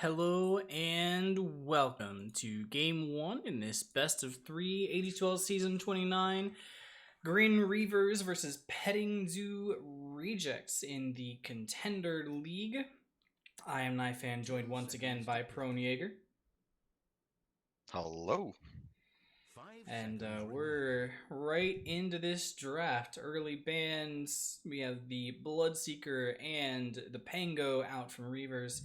Hello and welcome to Game 1 in this best of 3 AD2L Season 29. Grin Reavers versus Petting Zoo Rejects in the Contender League. I am Knifefan, joined once again by Prone Jaeger. Hello. And we're right into this draft. Early bans. We have the Bloodseeker and the Pango out from Reavers.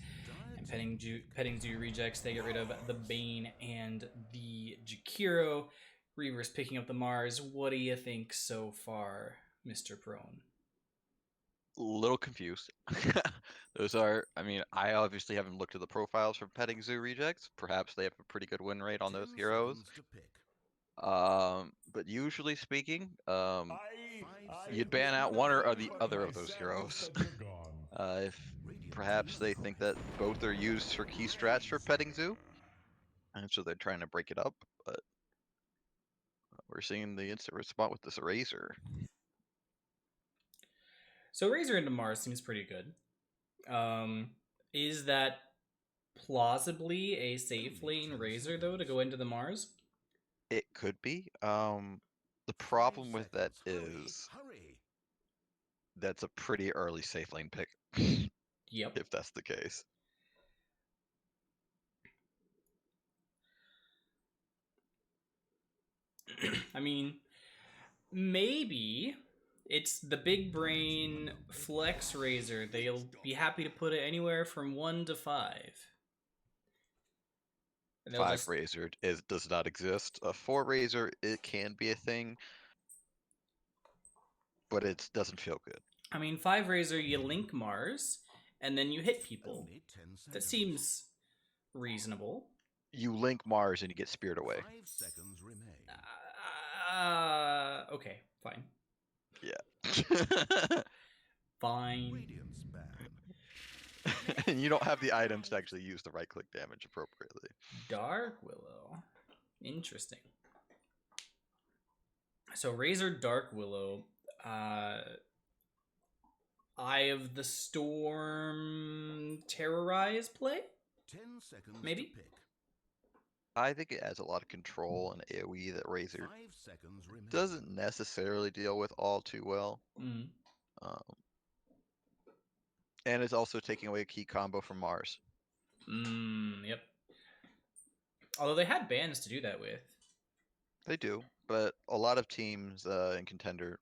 And Petting Zoo rejects. They get rid of the Bane and the Jakiro. Reavers picking up the Mars. What do you think so far, Mr. Prone? Little confused. I obviously haven't looked at the profiles for Petting Zoo rejects. Perhaps they have a pretty good win rate on those heroes. But usually speaking, you'd ban out one or the other of those heroes. If perhaps they think that both are used for key strats for Petting Zoo, and so they're trying to break it up, but we're seeing the instant response with this Razor. So Razor into Mars seems pretty good. Is that plausibly a safe lane Razor though to go into the Mars? It could be. The problem with that is that's a pretty early safe lane pick, Yep. if that's the case. I mean, maybe it's the big brain flex razor. They'll be happy to put it anywhere from 1 to 5. And they'll 5 just, Razor does not exist. A 4 Razor, it can be a thing, but it doesn't feel good. I mean, 5 razor, you link Mars, and then you hit people. That seems reasonable. You link Mars and you get speared away. Okay, fine. Yeah. Fine. And you don't have the items to actually use the right click damage appropriately. Dark Willow. Interesting. So Razor Dark Willow, Eye of the Storm Terrorize play? 10 seconds Maybe? to pick. I think it has a lot of control and AoE that Razor 5 seconds remain. doesn't necessarily deal with all too well. Mm. And it's also taking away a key combo from Mars. Yep. Although they had bans to do that with. They do, but a lot of teams in Contender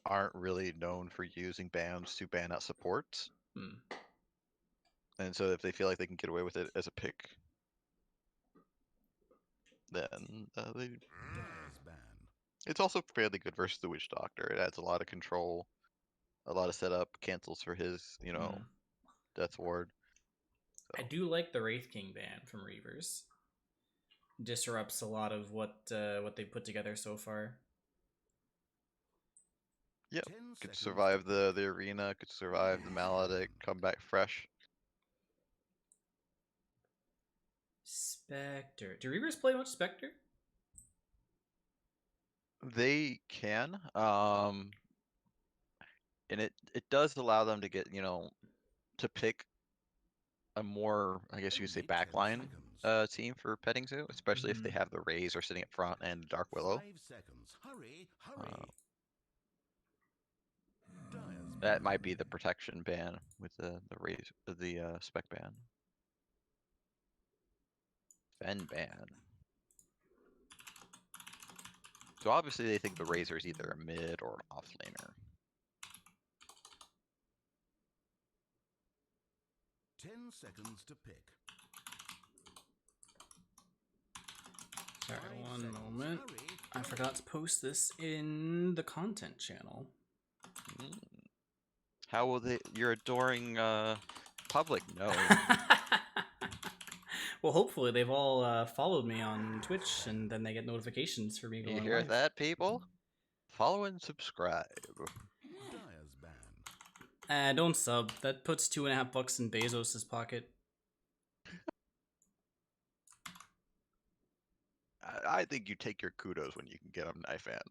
aren't really known for using bans to ban out supports. And so if they feel like they can get away with it as a pick, then it's also fairly good versus the Witch Doctor. It adds a lot of control, a lot of setup, cancels for his, Death Ward. I do like the Wraith King ban from Reavers. Disrupts a lot of what they put together so far. Yep, could survive the arena, could survive the Maledict, come back fresh. Spectre. Do Reavers play much Spectre? They can, and it does allow them to get, to pick a more, I guess you could say, backline team for Petting Zoo, especially if they have the Razor sitting up front and Dark Willow. 5 seconds. Hurry, hurry. That might be the protection ban with the spec ban. Fen ban. So obviously they think the Razor is either a mid or an offlaner. 10 seconds to pick. Sorry, one moment. I forgot to post this in the content channel. How will your adoring public know? Well, hopefully they've all followed me on Twitch, and then they get notifications for me going You hear live. that, people? Follow and subscribe. Don't sub. That puts $2.50 in Bezos's pocket. I think you take your kudos when you can get them, Knifefan.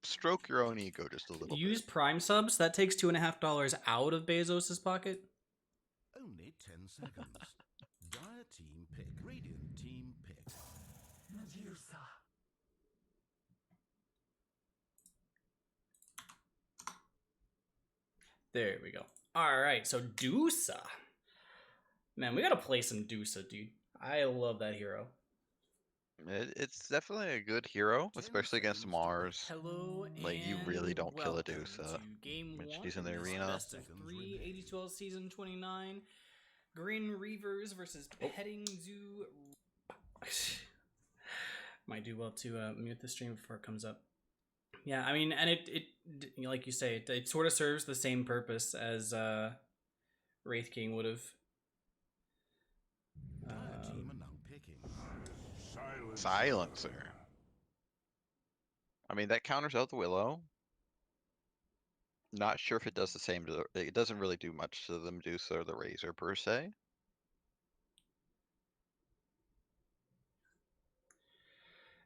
Stroke your own ego just a little Use bit. Prime subs. That takes $2.50 out of Bezos's pocket. Only 10 seconds. Entire team pick. Radiant team pick. There we go. Alright, so Dusa. Man, we gotta play some Dusa, dude. I love that hero. It's definitely a good hero, especially against Mars. Hello, Like, you and really don't kill a welcome Dusa to game when one she's in of the this arena. best of 3 AD2L season 29. Grin Reavers versus Petting Zoo. Might do well to mute the stream before it comes up. Yeah, I mean, and it like you say, it sort of serves the same purpose as Wraith King would have. Entire team are now picking. Silencer. I mean, that counters out the Willow. Not sure if it does the same to the, it doesn't really do much to the Medusa or the Razor per se.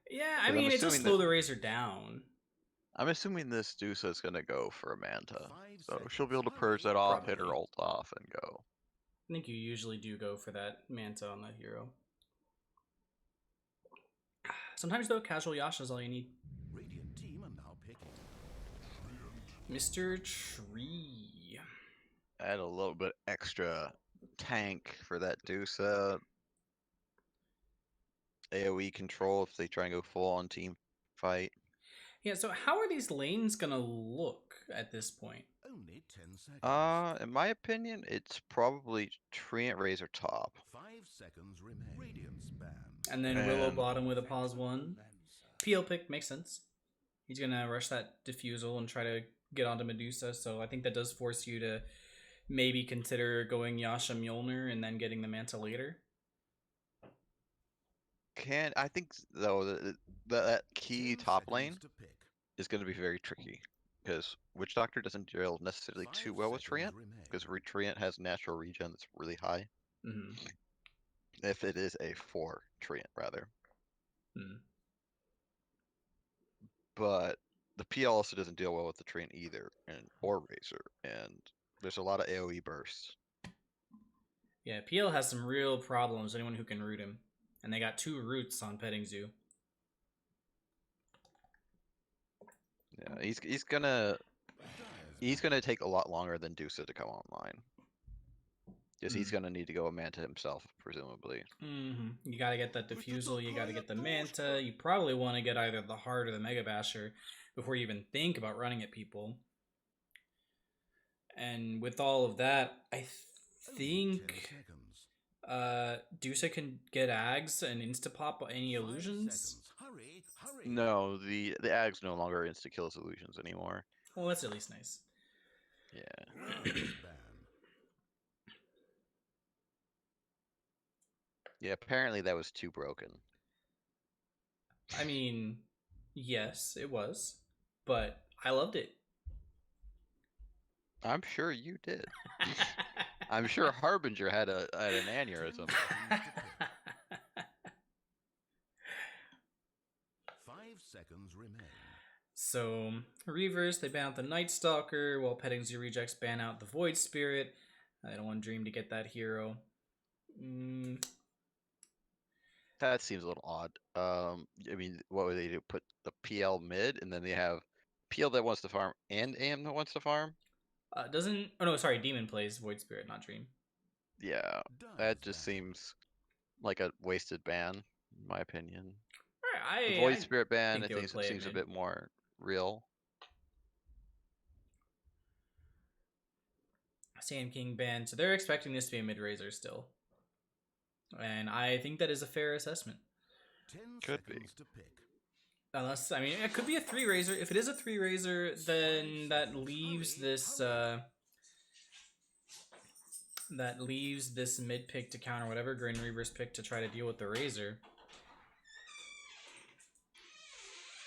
Yeah, I 'Cause mean, it does slow the Razor down. I'm assuming this Medusa is gonna go for a Manta. 5 So seconds. she'll be able to purge Hurry. that off, hit her Probably. ult off, and go. I think you usually do go for that Manta on the hero. Sometimes, though, casual Yasha is all you need. Radiant team are now picking. Mr. Tree. Add a little bit extra tank for that Dusa. AoE control if they try and go full on team fight. Yeah, so how are these lanes gonna look at this point? Only 10 seconds. In my opinion, it's probably Treant Razor top. 5 seconds remain. Radiant's ban. And then Willow And- bottom with a pause 1. PL pick makes sense. He's gonna rush that diffusal and try to get onto Medusa, so I think that does force you to maybe consider going Yasha Mjolnir and then getting the Manta later. I think though that key 10 top seconds lane to pick. is going to be very tricky because Witch Doctor doesn't deal necessarily 5 too well with seconds Treant remain. because Treant has natural regen that's really high. Mm-hmm. If it is a 4 Treant rather, Hmm. but the PL also doesn't deal well with the Treant either, or Razor, and there's a lot of AoE bursts. Yeah, PL has some real problems, anyone who can root him. And they got 2 roots on Petting Zoo. Yeah, he's gonna take a lot longer than Dusa to come online. Because he's gonna need to go a Manta himself, presumably. Mm-hmm. You gotta get that diffusal, you gotta get the Manta, you probably want to get either the Heart or the Mega Basher before you even think about running at people. And with all of that, I Only 10 think seconds. Dusa can get Ags and insta-pop any 5 illusions. seconds. Hurry, hurry. No, the Ags no longer insta-kill illusions anymore. Well, that's at least nice. Yeah. Radiant's ban. Yeah, apparently that was too broken. I mean, yes, it was. But I loved it. I'm sure you did. I'm sure Harbinger had an aneurysm. 5 seconds remain. So, Reavers, they ban out the Night Stalker, while Petting Zoo rejects ban out the Void Spirit. I don't want Dream to get that hero. That seems a little odd. I mean, what would they do? Put the PL mid, and then they have PL that wants to farm and AM that wants to farm? Doesn't... Oh, no, sorry, Demon plays Void Spirit, not Dream. Yeah, that just seems like a wasted ban, in my opinion. The Void Spirit ban, I think seems a bit more real. Sand King ban, so they're expecting this to be a mid-raiser still. And I think that is a fair assessment. 10 Could be. seconds to pick. Unless, I mean, it could be a 3-raiser. If it is a 3-raiser, then that leaves this, mid pick to counter whatever Grin Reavers pick to try to deal with the Razor.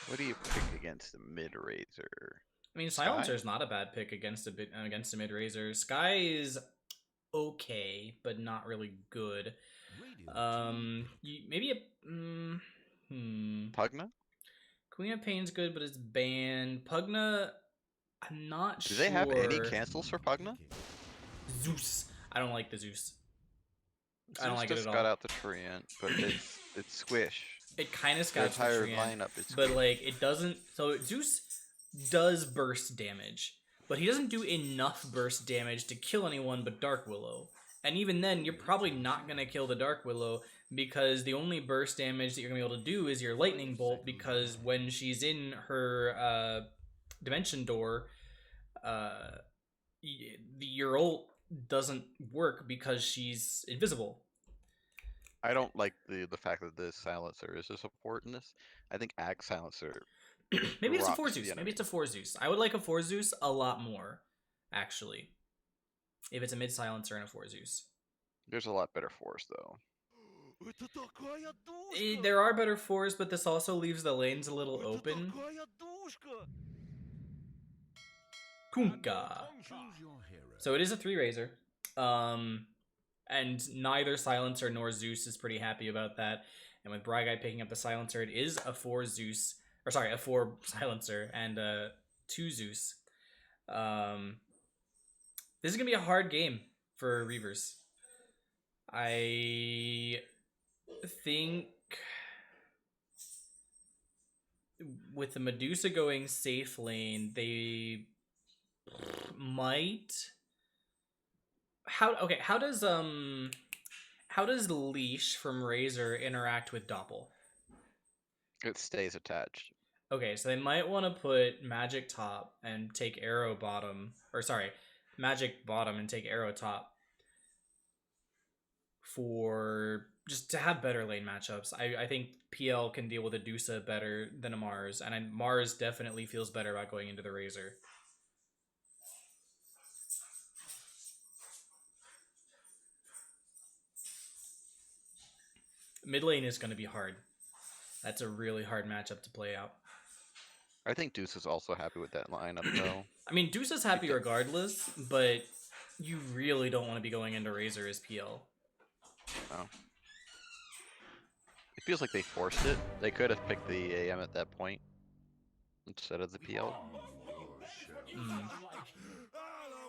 What do you pick against the mid-raiser? I mean, Sky? Silencer is not a bad pick against a mid-raiser. Sky is okay, but not really good. Maybe a Pugna? Queen of Pain's good, but it's banned. Pugna, I'm not sure. Do they have any cancels for Pugna? Zeus. I don't like the Zeus. I don't Zeus like it just at got all. out the treant, but it's squish. It kind of Their scouts the entire treant, lineup is but squish. like it doesn't. So Zeus does burst damage, but he doesn't do enough burst damage to kill anyone but Dark Willow. And even then, you're probably not gonna kill the Dark Willow because the only burst damage that you're gonna be able to do is your lightning bolt. Because when she's in her dimension door, your ult doesn't work because she's invisible. I don't like the fact that the silencer is a support in this. I think Ag Silencer. Maybe it's a rocks 4 the Zeus. Maybe enemy. it's a 4 Zeus. I would like a 4 Zeus a lot more, actually. If it's a mid silencer and a 4 Zeus. There's a lot better fours though. There are better 4s, but this also leaves the lanes a little open. Kunkka. Choose your hero. So it is a 3 Razor. And neither Silencer nor Zeus is pretty happy about that. And with Bryguy picking up the Silencer, it is a 4 Zeus. Or sorry, a 4 Silencer and a 2 Zeus. This is going to be a hard game for Reavers. I think with the Medusa going safe lane, they might... How does Leash from Razor interact with Doppel? It stays attached. Okay, so they might want to put Magic top and take Arrow bottom, or sorry, Magic bottom and take Arrow top for just to have better lane matchups. I think PL can deal with a Dusa better than a Mars, and Mars definitely feels better about going into the Razor. Mid lane is going to be hard. That's a really hard matchup to play out. I think Deuce is also happy with that lineup though. I mean, Deuce is happy regardless, but you really don't want to be going into Razor as PL. No. It feels like they forced it. They could have picked the AM at that point instead of the PL.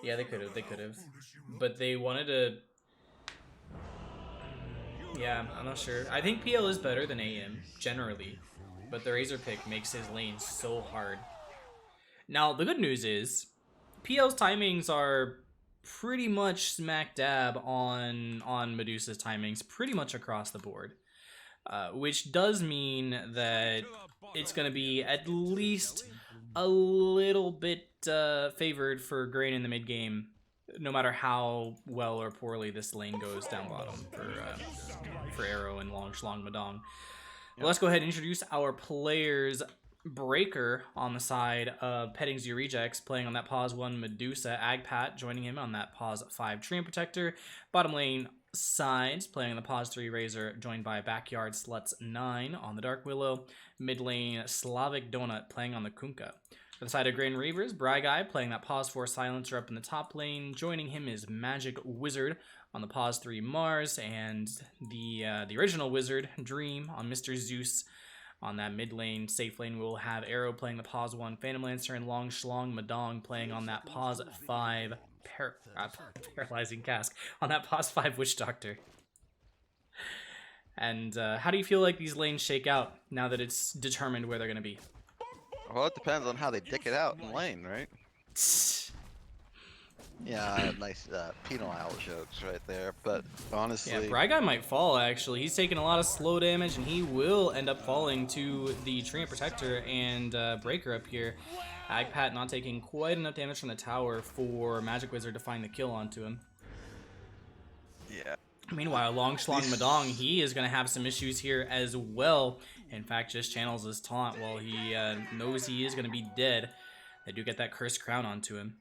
Yeah, they could have. But they wanted to... Yeah, I'm not sure. I think PL is better than AM, generally. But the Razor pick makes his lane so hard. Now, the good news is, PL's timings are pretty much smack dab on Medusa's timings, pretty much across the board. Which does mean that it's going to be at least a little bit favored for Grin in the mid game, no matter how well or poorly this lane goes down bottom for Arrow and Long Shlong Madong. Well, let's go ahead and introduce our players. Breaker on the side of Petting Zoo Rejects, playing on that pause 1 Medusa. Agpat joining him on that pause 5 Treant Protector. Bottom lane Sides playing on the pause 3 Razor, joined by Backyard Sluts 9 on the Dark Willow. Mid lane Slavic Donut playing on the Kunkka. For the side of Grin Reavers, Bryguy playing that pause 4 Silencer up in the top lane. Joining him is Magic Wizard on the pause 3 Mars, and the original Wizard Dream on Mr. Zeus. On that mid lane, safe lane, we'll have Arrow playing the pause 1 Phantom Lancer, and Long Shlong Madong playing on that pause 5 Paralyzing Cask on that pause 5 Witch Doctor. And how do you feel like these lanes shake out now that it's determined where they're going to be? Well, it depends on how they dick it out in lane, right? Yeah, nice penile jokes right there, but honestly... Yeah, Bryguy might fall, actually. He's taking a lot of slow damage, and he will end up falling to the Treant Protector and Breaker up here. Agpat not taking quite enough damage from the tower for Magic Wizard to find the kill onto him. Yeah. Meanwhile, Long Shlong Madong, he is going to have some issues here as well. In fact, just channels his taunt while he knows he is going to be dead. They do get that Cursed Crown onto him.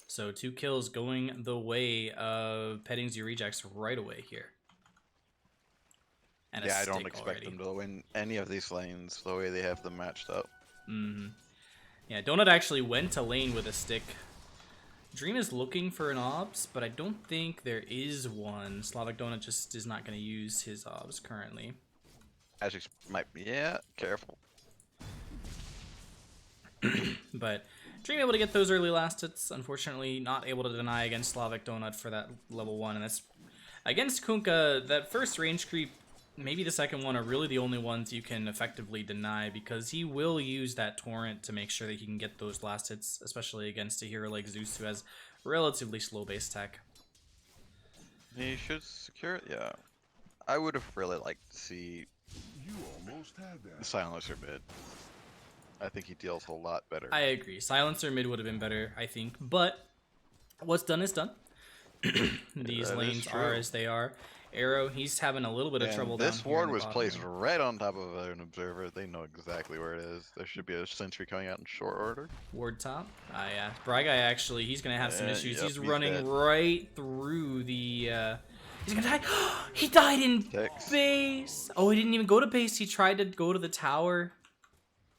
So 2 kills going the way of Petting Zoo Rejects right away here. And yeah, I don't expect them to win any of these lanes the way they have them matched up. Yeah, Donut actually went to lane with a stick. Dream is looking for an obs, but I don't think there is one. Slavic Donut just is not going to use his obs currently. Magic's might be, yeah, careful. But Dream able to get those early last hits. Unfortunately, not able to deny against Slavic Donut for that level 1, and that's Against Kunkka, that first range creep, maybe the second one, are really the only ones you can effectively deny, because he will use that torrent to make sure that he can get those last hits, especially against a hero like Zeus who has relatively slow base attack. He should secure it, yeah. I would have really liked to see You almost had the that. Silencer mid. I think he deals a lot better. I agree. Silencer mid would have been better, I think, but what's done is done. These That is lanes true. are as they are. Arrow, he's having a little bit of And trouble this down here ward in the was bottom placed lane. right on top of an observer. They know exactly where it is. There should be a sentry coming out in short order. Ward top. Yeah. Bry Guy actually, he's gonna have some issues. Yep, he's he's running dead. right through the. He's gonna die. He died in Six. base. Oh, he didn't even go to base. He tried to go to the tower.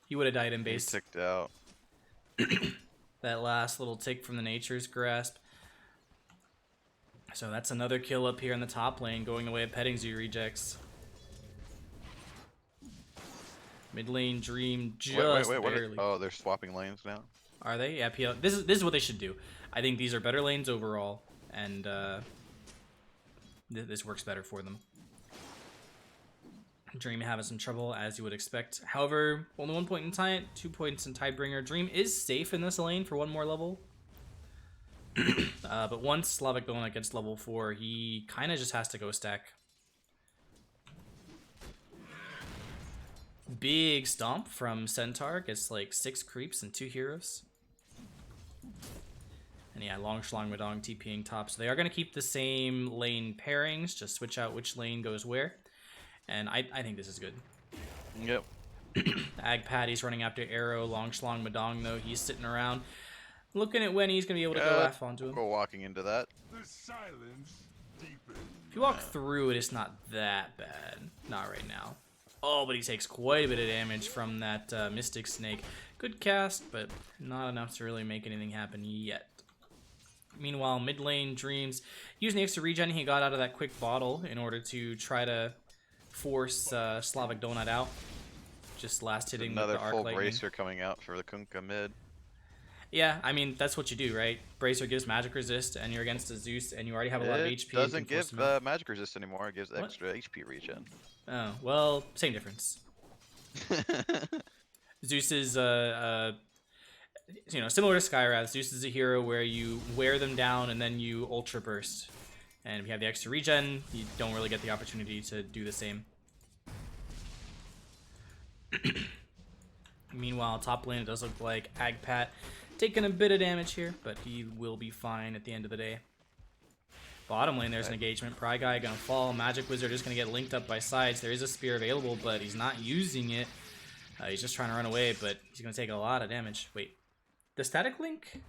He would have died in He base. ticked out. That last little tick from the Nature's Grasp. So that's another kill up here in the top lane, going the way of Petting Zoo rejects. Mid lane Dream just Wait, barely. oh, they're swapping lanes now? Are they? Yeah, PL. This is what they should do. I think these are better lanes overall, and this works better for them. Dream having some trouble, as you would expect. However, only 1 point in tie, 2 points in Tidebringer. Dream is safe in this lane for one more level. But once Slavic Donut gets level 4, he kind of just has to go stack. Big stomp from Centaur. Gets like 6 creeps and 2 heroes. And yeah, Long Shlong Madong TPing top. So they are going to keep the same lane pairings, just switch out which lane goes where. And I think this is good. Yep. Ag Patty's running after Arrow. Long Shlong Madong, though, he's sitting around looking at when he's going to be able to go F onto him. Go walking into that. The silence deepens. If you walk through it, it's not that bad. Not right now. Oh, but he takes quite a bit of damage from that Mystic Snake. Good cast, but not enough to really make anything happen yet. Meanwhile, mid lane Dreams using the extra regen he got out of that quick bottle in order to try to force Slavic Donut out. Just last hitting with Another the Arc full Lightning. bracer coming out for the Kunkka mid. Yeah, I mean, that's what you do, right? Bracer gives magic resist, and you're against a Zeus, and you already have a lot of HP. It doesn't and can force give him out. magic resist anymore. It gives What? extra HP regen. Oh, well, same difference. Zeus is, similar to Skyrath. Zeus is a hero where you wear them down and then you Ultra Burst. And if you have the extra regen, you don't really get the opportunity to do the same. Meanwhile, top lane, it does look like Agpat taking a bit of damage here, but he will be fine at the end of the day. Bottom lane, there's an engagement. Pry Guy gonna fall. Magic Wizard is gonna get linked up by sides. There is a spear available, but he's not using it. He's just trying to run away, but he's gonna take a lot of damage. Wait, the static link?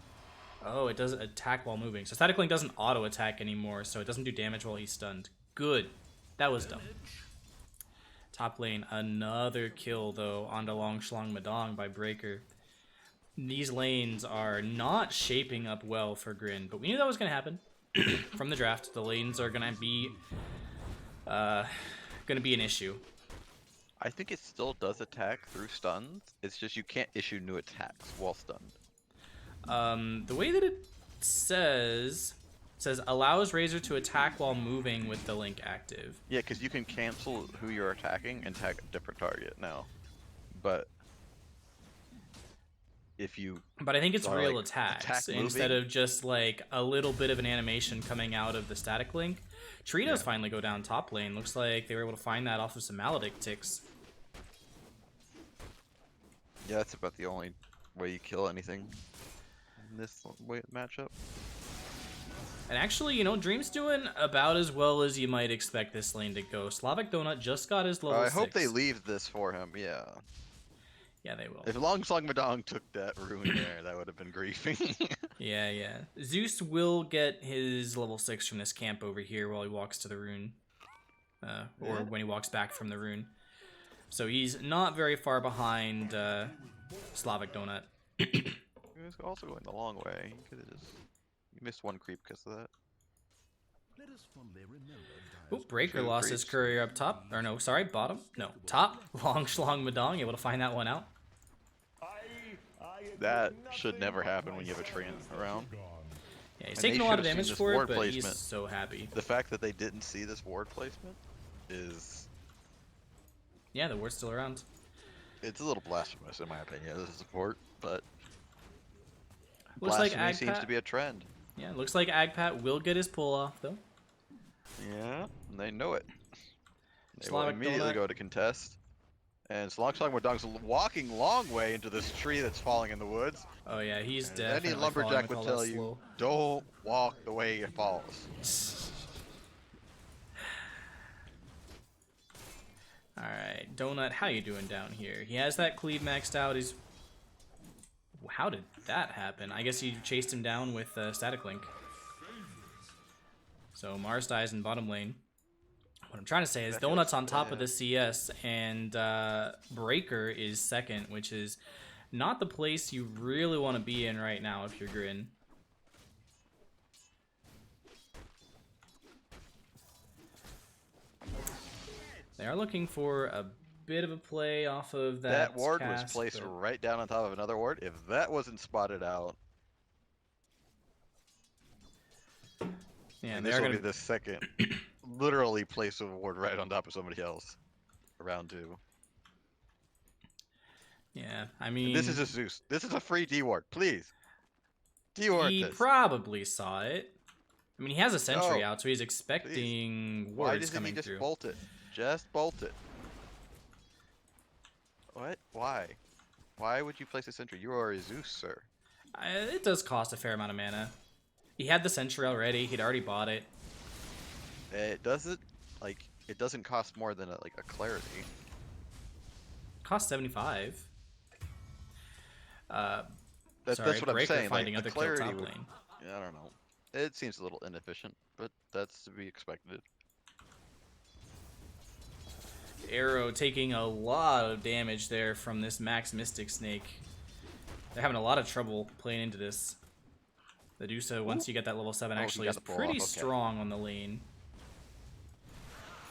Oh, it does attack while moving. So static link doesn't auto attack anymore, so it doesn't do damage while he's stunned. Good. That was dumb. Top lane, another kill though onto Long Shlong Madong by Breaker. These lanes are not shaping up well for Grin, but we knew that was gonna happen. From the draft, the lanes are gonna be an issue. I think it still does attack through stuns. It's just you can't issue new attacks while stunned. The way that it says allows Razor to attack while moving with the link active. Yeah, because you can cancel who you're attacking and tag a different target now. But if you But I think it's are, real like, attacks attack instead moving. of just like a little bit of an animation coming out of the static link. Tritos finally go down top lane. Looks like they were able to find that off of some Maledict ticks. Yeah, that's about the only way you kill anything in this matchup. And actually, Dream's doing about as well as you might expect this lane to go. Slavic Donut just got his level 6. I hope they leave this for him, yeah. Yeah, they will. If Long Song Madong took that rune there, that would have been griefing. Yeah. Zeus will get his level 6 from this camp over here while he walks to the rune. Or when he walks back from the rune. So he's not very far behind Slavic Donut. He was also going the long way. You could have just... You missed one creep because of that. Let us fondly remember Oop, Breaker Two lost his creeps. courier up top. Or no, sorry, bottom. No, top. Long Shlong Madong, able to find that one out. That should never happen when you have a treant around. Yeah, he's And taking they a lot of should've seen damage this for it, ward but he's placement. so happy. The fact that they didn't see this ward placement is... Yeah, the ward's still around. It's a little blasphemous in my opinion as a support, but Looks like blasphemy seems to Agpat. be a trend. Yeah, looks like Agpat will get his pull off though. Yeah, and they know it. They will Slavic immediately Donut. go to contest. And Slongsong Wadong's walking long way into this tree that's falling in the woods. Oh yeah, he's And definitely any falling lumberjack with would all tell that you, slow. don't walk the way it falls. Alright, Donut, how you doing down here? He has that cleave maxed out. He's... How did that happen? I guess you chased him down with Static Link. So Mars dies in bottom lane. What I'm trying to say is Donut's on top of the CS, and Breaker is second, which is not the place you really want to be in right now if you're Grin. They are looking for a bit of a play off of that ward cast, was placed but... right down on top of another ward. If that wasn't spotted out, Yeah, and they this are will gonna be the second literally place a ward right on top of somebody else. Round 2. Yeah, I mean, This is a Zeus. This is a free D ward, please. D ward he this. probably saw it. I mean, he has a sentry No, out, so he's expecting Why wards doesn't coming he just through. bolt it? Just bolt it. What? Why? Why would you place a sentry? You are a Zeus, sir. It does cost a fair amount of mana. He had the sentry already. He'd already bought it. It doesn't it doesn't cost more than a clarity. Cost 75. That's Sorry, what I'm Breaker saying. finding The other kill clarity top would, lane. I don't know. It seems a little inefficient, but that's to be expected. Arrow taking a lot of damage there from this Max Mystic Snake. They're having a lot of trouble playing into this. The Dusa, once you get that level 7, Oh, actually he is got the pull pretty off, okay. strong on the lane.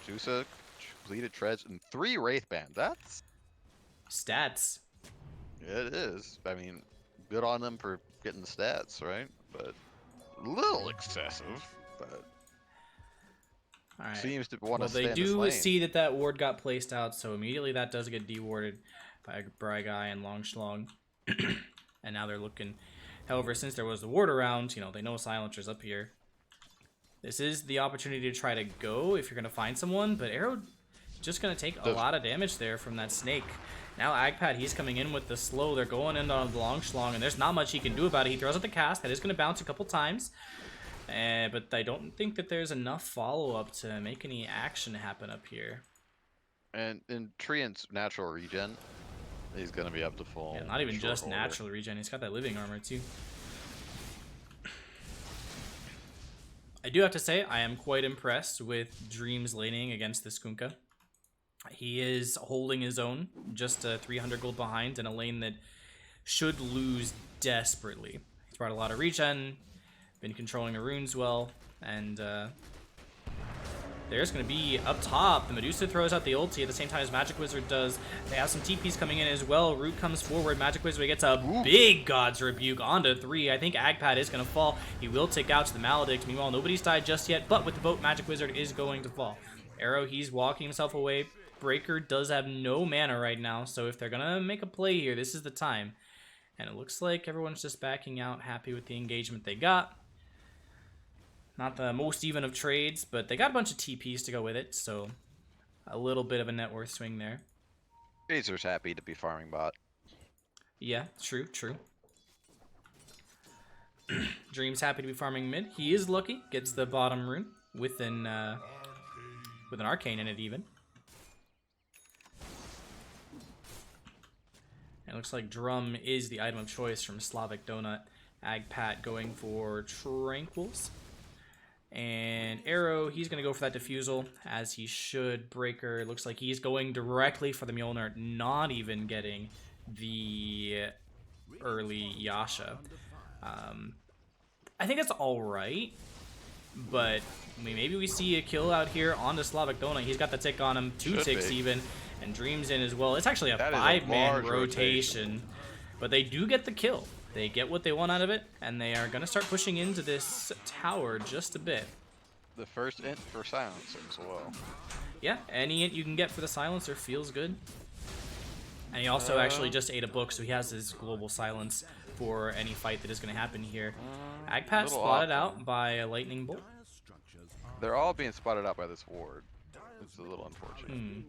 Jusa completed treads and 3 Wraith Band. That's Stats. it is. I mean, good on them for getting the stats, right? But a little excessive. But All right. seems to want Well, to they stay in this do lane. see that ward got placed out, so immediately that does get dewarded by Bryguy and Longschlong. And now they're looking. However, since there was the ward around, you know, they know Silencer's up here. This is the opportunity to try to go if you're going to find someone, but Arrow just going to take a lot of damage there from that snake. Now Agpat, he's coming in with the slow. They're going in on the Longschlong, and there's not much he can do about it. He throws out the cast. That is going to bounce a couple times. But I don't think that there's enough follow-up to make any action happen up here. And in Treant's natural regen, he's gonna be up to full. Yeah, not even short just order. natural regen. He's got that living armor too. I do have to say, I am quite impressed with Dream's laning against this Kunkka. He is holding his own, just 300 gold behind in a lane that should lose desperately. He's brought a lot of regen, been controlling the runes well, and there's going to be up top. The Medusa throws out the ulti at the same time as Magic Wizard does. They have some TPs coming in as well. Root comes forward. Magic Wizard gets a big God's Rebuke onto 3. I think Agpat is going to fall. He will take out to the Maledict. Meanwhile, nobody's died just yet, but with the boat, Magic Wizard is going to fall. Arrow, he's walking himself away. Breaker does have no mana right now, so if they're going to make a play here, this is the time. And it looks like everyone's just backing out, happy with the engagement they got. Not the most even of trades, but they got a bunch of TPs to go with it, so a little bit of a net worth swing there. Razor's happy to be farming bot. Yeah, true, true. Dream's happy to be farming mid. He is lucky, gets the bottom rune with an arcane in it even. And it looks like Drum is the item of choice from Slavic Donut. Agpat going for Tranquils. And Arrow, he's going to go for that Diffusal, as he should. Breaker, looks like he's going directly for the Mjolnir, not even getting the early Yasha. I think that's alright, but I mean, maybe we see a kill out here on the Slavic Donut. He's got the tick on him, 2 ticks even, and Dream's in as well. It's actually a 5-man rotation, but they do get the kill. They get what they want out of it, and they are going to start pushing into this tower just a bit. The first int for silencer as well. Yeah, any int you can get for the silencer feels good. And he also actually just ate a book, so he has his global silence for any fight that is going to happen here. Agpat spotted out by a lightning bolt. They're all being spotted out by this ward. It's a little unfortunate.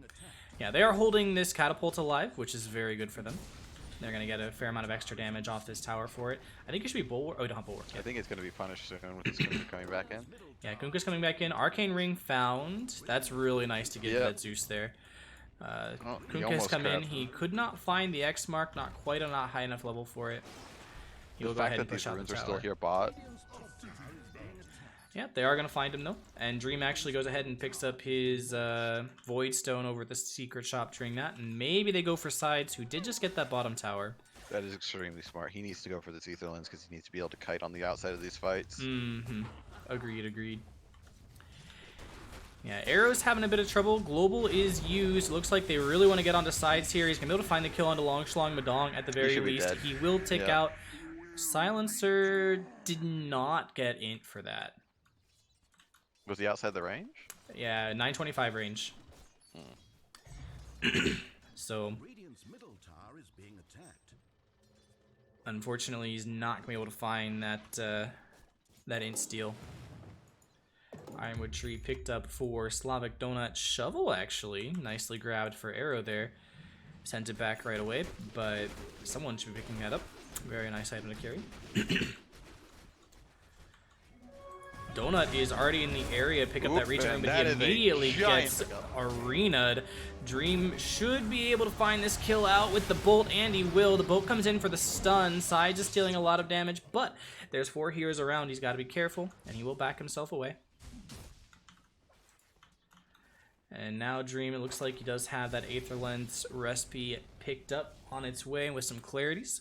Yeah, they are holding this catapult alive, which is very good for them. They're going to get a fair amount of extra damage off this tower for it. I think it should be Bulwark. Oh, we don't have Bulwark yet. I think it's going to be punished soon with this Kunkka coming back in. Yeah, Kunkka's coming back in. Arcane Ring found. That's really nice to get that Zeus there. Kunkka has come in. He could not find the X mark, not quite on a high enough level for it. He will go ahead and push out the tower. Are still here bot. Yeah, they are going to find him though. And Dream actually goes ahead and picks up his Void Stone over the secret shop during that. And maybe they go for Sides, who did just get that bottom tower. That is extremely smart. He needs to go for this Ether Lens because he needs to be able to kite on the outside of these fights. Agreed. Yeah, Arrow's having a bit of trouble. Global is used. Looks like they really want to get onto Sides here. He's going to be able to find the kill onto Long Shlong Madong at the very least. He will take out. Silencer did not get int for that. Was he outside the range? Yeah, 925 range. So, unfortunately, he's not going to be able to find that that int steal. Ironwood Tree picked up for Slavic Donut. Shovel, actually. Nicely grabbed for Arrow there. Sent it back right away, but someone should be picking that up. Very nice item to carry. Donut is already in the area, pick up that regen, but he immediately gets arenaed. Dream should be able to find this kill out with the bolt, and he will. The bolt comes in for the stun. Sides is dealing a lot of damage, but there's 4 heroes around. He's got to be careful, and he will back himself away. And now Dream, it looks like he does have that Aether Lens recipe picked up on its way with some clarities.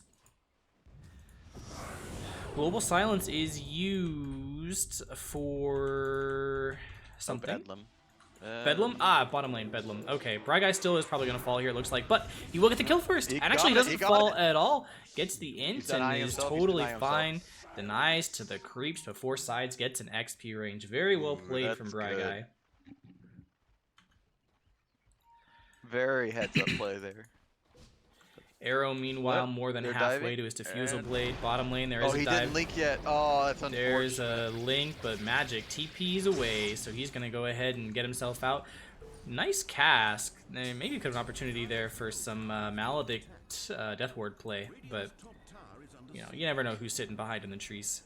Global Silence is used for something. Bedlam. Bedlam? Bottom lane, Bedlam. Okay, Bryguy still is probably going to fall here, it looks like, but he will get the kill first. And actually, he doesn't fall at all. Gets the int and is totally fine. Denies to the creeps before Sides gets an XP range. Very well played from Bryguy. Very heads-up play there. Arrow, meanwhile, more than halfway to his Diffusal Blade. Bottom lane, there is a dive. Oh, he didn't link yet. Oh, that's unfortunate. There's a link, but Magic TP's away, so he's going to go ahead and get himself out. Nice cast. Maybe could have an opportunity there for some Maledict Death Ward play, but you know, you never know who's sitting behind in the trees.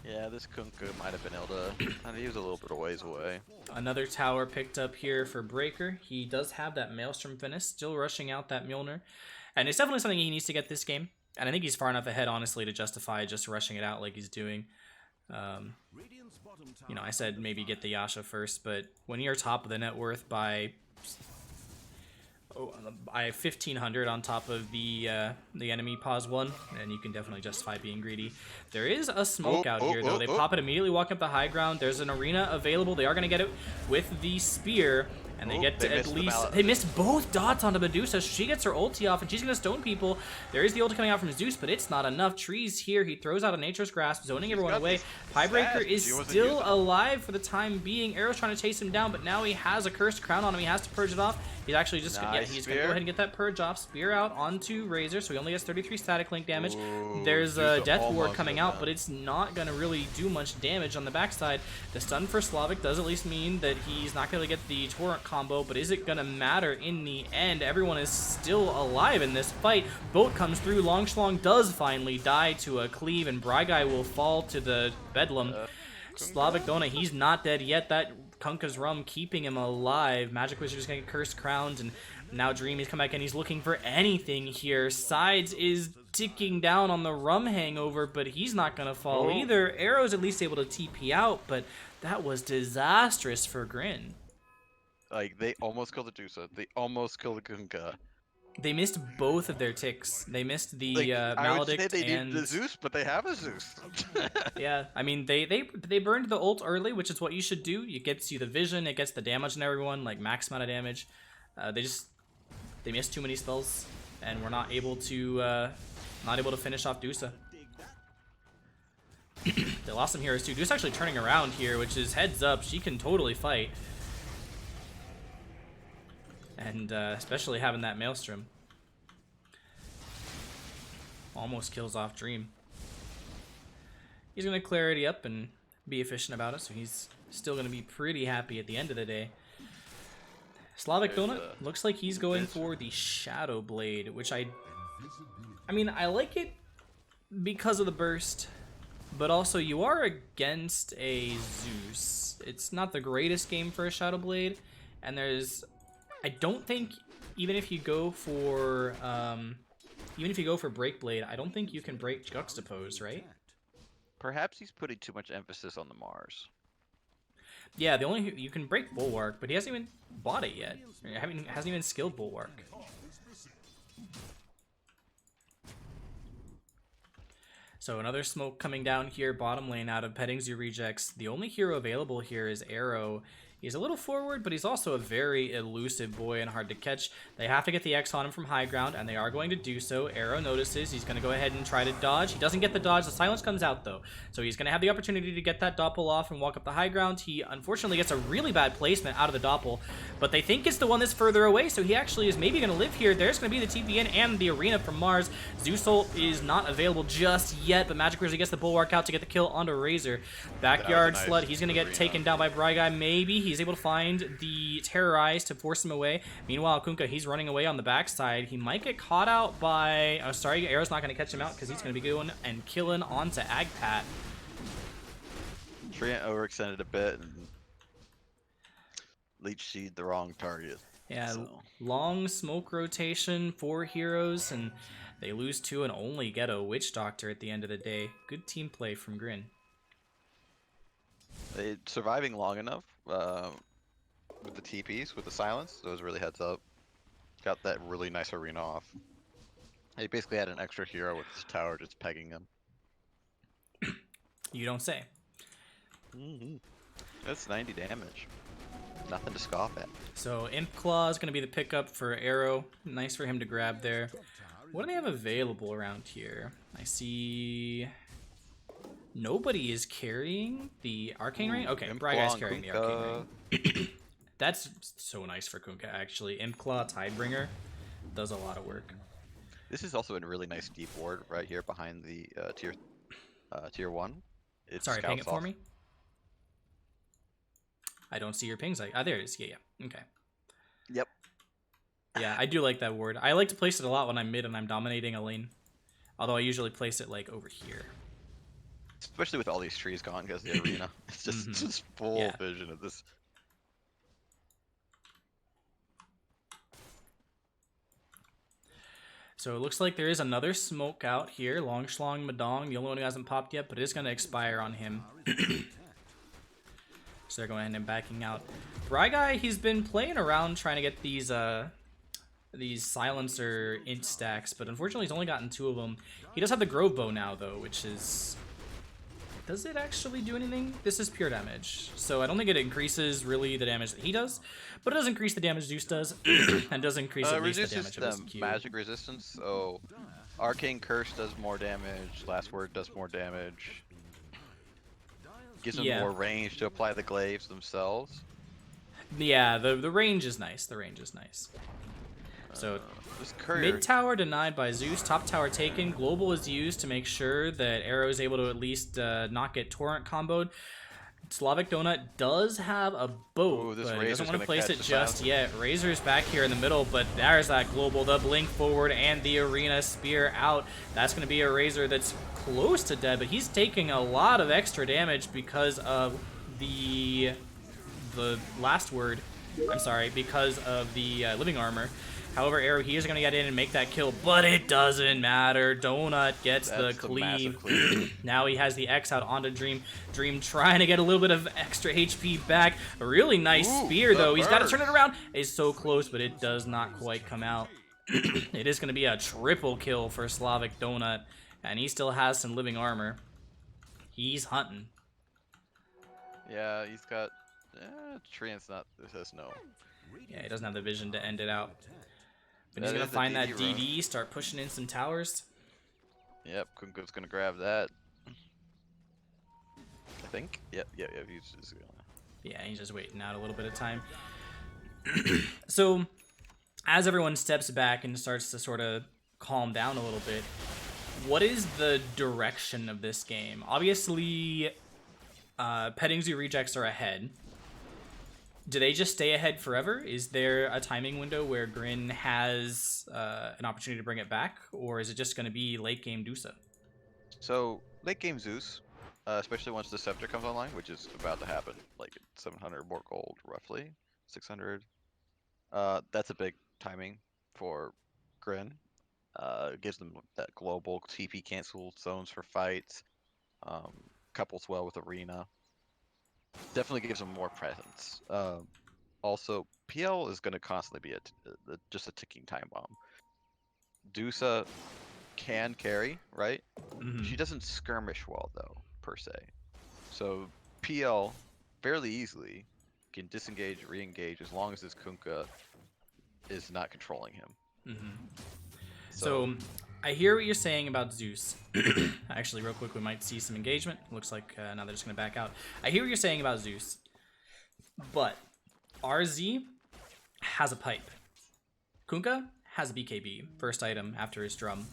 Yeah, this Kunkka might have been able to. He was a little bit of ways away. Another tower picked up here for Breaker. He does have that Maelstrom Finish, still rushing out that Mjolnir. And it's definitely something he needs to get this game. And I think he's far enough ahead, honestly, to justify just rushing it out like he's doing. You know, I said maybe get the Yasha first, but when you're top of the net worth by 1,500 on top of the enemy pause 1, and you can definitely justify being greedy. There is a smoke out here, though. They pop it immediately, walk up the high ground. There's an arena available. They are going to get it with the spear, and they get to at least... They missed both dots onto Medusa. She gets her ulti off, and she's going to stone people. There is the ulti coming out from Zeus, but it's not enough. Trees here. He throws out a Nature's Grasp, zoning everyone away. Piebreaker is still alive for the time being. Arrow's trying to chase him down, but now he has a Cursed Crown on him. He has to purge it off. He's actually just he's going to go ahead and get that purge off. Spear out onto Razor, so he only has 33 static link damage. There's a Death Ward coming out, but it's not going to really do much damage on the backside. The stun for Slavic does at least mean that he's not going to get the Torrent combo, but is it going to matter in the end? Everyone is still alive in this fight. Boat comes through. Long Shlong does finally die to a cleave, and Bryguy will fall to the Bedlam. Slavic Donut, he's not dead yet. That Kunkka's Rum keeping him alive. Magic Wizard's gonna get Cursed Crowned, and now Dream, he's come back in. He's looking for anything here. Sides is ticking down on the Rum hangover, but he's not gonna fall either. Arrow's at least able to TP out, but that was disastrous for Grin. Like, they almost killed the Dusa. They almost killed the Kunkka. They missed both of their ticks. They missed the Maledict I would say they and need the Zeus, but they have a Zeus. yeah, I mean they burned the ult early, which is what you should do. It gets you the vision, it gets the damage on everyone, like max amount of damage. They missed too many spells, and were not able to Not able to finish off Dusa. They lost some heroes too. Dusa actually turning around here, which is heads up. She can totally fight. And especially having that Maelstrom. Almost kills off Dream. He's going to clarity up and be efficient about it, so he's still going to be pretty happy at the end of the day. Slavic Donut looks like he's going for the Shadow Blade, which I mean, I like it because of the burst, but also you are against a Zeus. It's not the greatest game for a Shadow Blade, and I don't think, even if you go for Break Blade, I don't think you can break Juxtapose, right? Perhaps he's putting too much emphasis on the Mars. Yeah, you can break Bulwark, but he hasn't even bought it yet. Hasn't even skilled Bulwark. So another smoke coming down here, bottom lane out of Petting Zoo rejects. The only hero available here is Arrow. He's a little forward, but he's also a very elusive boy and hard to catch. They have to get the X on him from high ground, and they are going to do so. Arrow notices. He's going to go ahead and try to dodge. He doesn't get the dodge. The silence comes out, though. So he's going to have the opportunity to get that doppel off and walk up the high ground. He unfortunately gets a really bad placement out of the doppel, but they think it's the one that's further away, so he actually is maybe going to live here. There's going to be the TPN and the arena from Mars. Zeusol is not available just yet, but Magic Wizard gets the Bulwark out to get the kill onto Razor. Backyard Slut. He's going to get taken down by Bryguy. Maybe he's able to find the Terrorize to force him away. Meanwhile, Kunkka, he's running away on the backside. He might get caught out by... Oh, sorry, Arrow's not going to catch him out because he's going to be going and killing onto Agpat. Treant overextended a bit and Leech Seed the wrong target. Yeah, so. Long smoke rotation, 4 heroes, and they lose 2 and only get a Witch Doctor at the end of the day. Good team play from Grin. They surviving long enough with the TPs, with the silence. Those really heads up. Got that really nice arena off. They basically had an extra hero with his tower just pegging him. You don't say. That's 90 damage. Nothing to scoff at. So Imp Claw is going to be the pickup for Arrow. Nice for him to grab there. What do they have available around here? I see... Nobody is carrying the Arcane Ring? Okay, Bryguy's carrying the Arcane Ring. That's so nice for Kunkka, actually. Imp Claw, Tidebringer, does a lot of work. This is also a really nice deep ward right here behind the tier 1. Sorry, ping it for me. I don't see your pings. There it is. Yeah. Okay. Yep. Yeah, I do like that ward. I like to place it a lot when I'm mid and I'm dominating a lane. Although I usually place it like over here. Especially with all these trees gone because the arena. It's just full vision of this. So it looks like there is another smoke out here. Long Schlong Madong, the only one who hasn't popped yet, but it is going to expire on him. So they're going ahead and backing out. Bryguy, he's been playing around trying to get these silencer int stacks, but unfortunately he's only gotten 2 of them. He does have the Grove Bow now, though, which is... Does it actually do anything? This is pure damage, so I don't think it increases really the damage that he does, but it does increase the damage Zeus does, and does increase at least the damage of his Q. Magic resistance, so Arcane Curse does more damage, Last Word does more damage, gives them more range to apply the glaives themselves. Yeah, the range is nice. The range is nice. So mid tower denied by Zeus, top tower taken. Global is used to make sure that Arrow is able to at least not get Torrent comboed. Slavic Donut does have a boat, but he doesn't want to place it just yet. Razor's back here in the middle, but there's that Global, the blink forward, and the arena spear out. That's going to be a Razor that's close to dead, but he's taking a lot of extra damage because of the last word. I'm sorry, because of the living armor. However, Arrow, he is going to get in and make that kill, but it doesn't matter. Donut gets the cleave. Now he has the X out onto Dream. Dream trying to get a little bit of extra HP back. A really nice spear, though. He's got to turn it around. It's so close, but it does not quite come out. It is going to be a triple kill for Slavic Donut, and he still has some living armor. He's hunting. Yeah, he's got... Treant's not... It says no. Yeah, he doesn't have the vision to end it out. But he's going to find that DD, start pushing in some towers. Yep, Kunko's gonna grab that. I think. Yep. He's just gonna. Yeah, he's just waiting out a little bit of time. So, as everyone steps back and starts to sort of calm down a little bit, what is the direction of this game? Obviously, Petting Zoo rejects are ahead. Do they just stay ahead forever? Is there a timing window where Grin has an opportunity to bring it back? Or is it just going to be late game Dusa? So late game Zeus, especially once the scepter comes online, which is about to happen, like 700 more gold roughly, 600. That's a big timing for Grin. Gives them that global TP cancel zones for fights. Couples well with Arena. Definitely gives them more presence. Also, PL is going to constantly be just a ticking time bomb. Dusa can carry, right? Mm-hmm. She doesn't skirmish well though, per se. So PL fairly easily can disengage, re-engage as long as his Kunkka is not controlling him. Mm-hmm. So I hear what you're saying about Zeus. Actually, real quick, we might see some engagement. Looks like now they're just going to back out. I hear what you're saying about Zeus, but RZ has a pipe. Kunkka has a BKB, first item after his drum.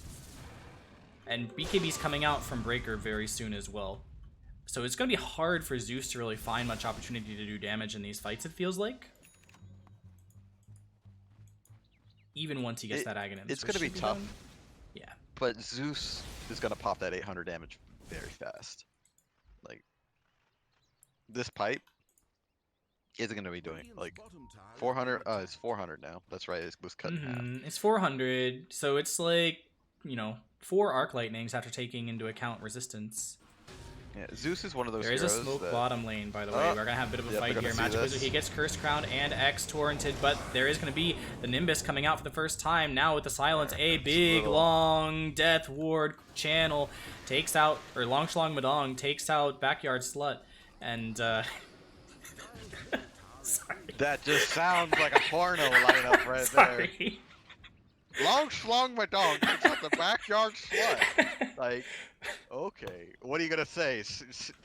And BKB's coming out from Breaker very soon as well. So it's going to be hard for Zeus to really find much opportunity to do damage in these fights, it feels like. Even once he gets that Aghanim. It's going to be tough. Yeah. But Zeus is going to pop that 800 damage very fast. Like, this pipe isn't going to be doing, like, 400. It's 400 now. That's right, it was cut in half. It's 400, so it's like, 4 Arc Lightnings after taking into account resistance. Yeah, Zeus is one of those There is heroes a smoke that... bottom lane, by the way. We're going to have a bit of a fight here. Magic this. Wizard, he gets Cursed Crown and X torrented, but there is going to be the Nimbus coming out for the first time. Now with the Silence, a big, long Death Ward channel takes out, or Long Shlong Madong takes out Backyard Slut. And, sorry. That just sounds like a porno lineup right there. Long Shlong Madong takes out the Backyard Slut. Like... Okay, what are you gonna say?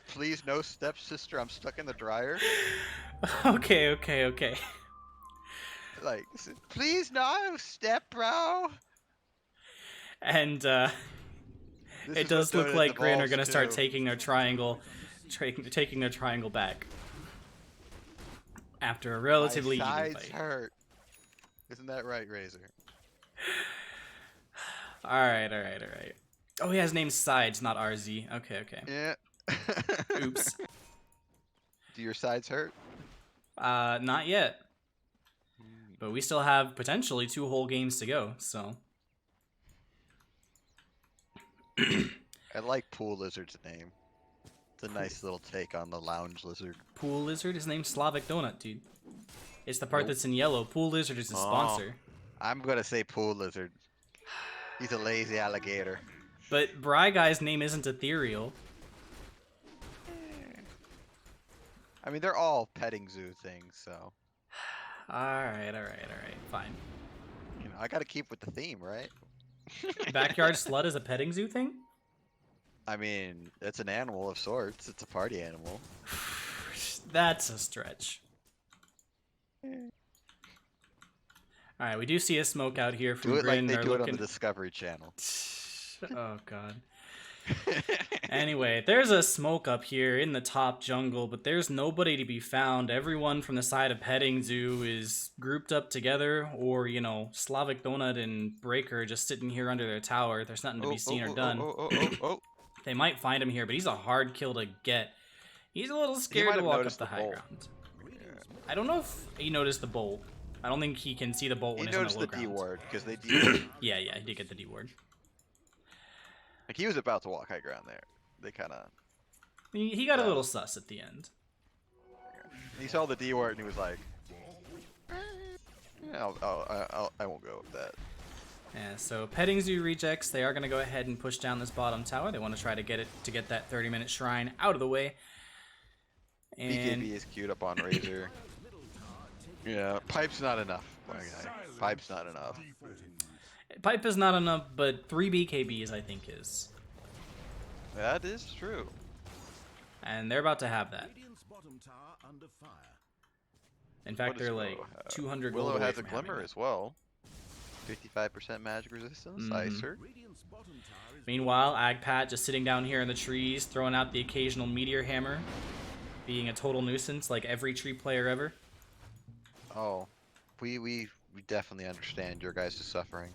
Please no stepsister, I'm stuck in the dryer? Okay. Like, please no step bro! And, it does look like Grin are gonna start taking their triangle, taking their triangle back. After a relatively even fight. My sides hurt. Isn't that right, Razor? Alright. Oh, yeah, his name's Sides, not RZ. Okay. Yeah. Oops. Do your sides hurt? Not yet. But we still have potentially 2 whole games to go, so. I like Pool Lizard's name. It's a nice little take on the Lounge Lizard. Pool Lizard? His name's Slavic Donut, dude. It's the part that's in yellow. Pool Lizard is his sponsor. I'm gonna say Pool Lizard. He's a lazy alligator. But Bry Guy's name isn't ethereal. I mean, they're all petting zoo things, so. Alright, fine. I gotta keep with the theme, right? Backyard Slut is a petting zoo thing? I mean, it's an animal of sorts. It's a party animal. That's a stretch. Alright, we do see a smoke out here from Grin. Like they do it on the Discovery Channel. Oh, God. Anyway, there's a smoke up here in the top jungle, but there's nobody to be found. Everyone from the side of Petting Zoo is grouped up together, or, Slavic Donut and Breaker just sitting here under their tower. There's nothing to be seen or done. They might find him here, but he's a hard kill to get. He's a little scared to walk up the high ground. I don't know if he noticed the bolt. I don't think he can see the bolt when he's on the low ground. He noticed the D-ward, because they D-ward. Yeah, he did get the D-ward. Like, he was about to walk high ground there. They kind of... He got a little sus at the end. He saw the D-ward and he was like... Yeah, I won't go with that. Yeah, so Petting Zoo rejects. They are going to go ahead and push down this bottom tower. They want to try to get that 30-minute shrine out of the way. And BKB is queued up on Razor. Yeah, pipe's not enough, my guy. Pipe's not enough. Pipe is not enough, but 3 BKBs I think is. That is true. And they're about to have that. Radiant's bottom tower under fire. In fact, What does they're like Willow have? 200 gold Willow away has a from having glimmer that. as well. 55% magic resistance. Icer. Radiant's bottom tower is Meanwhile, Agpat just sitting down here in the trees, throwing out the occasional meteor hammer, being a total nuisance like every tree player ever. Oh, we definitely understand your guys' suffering.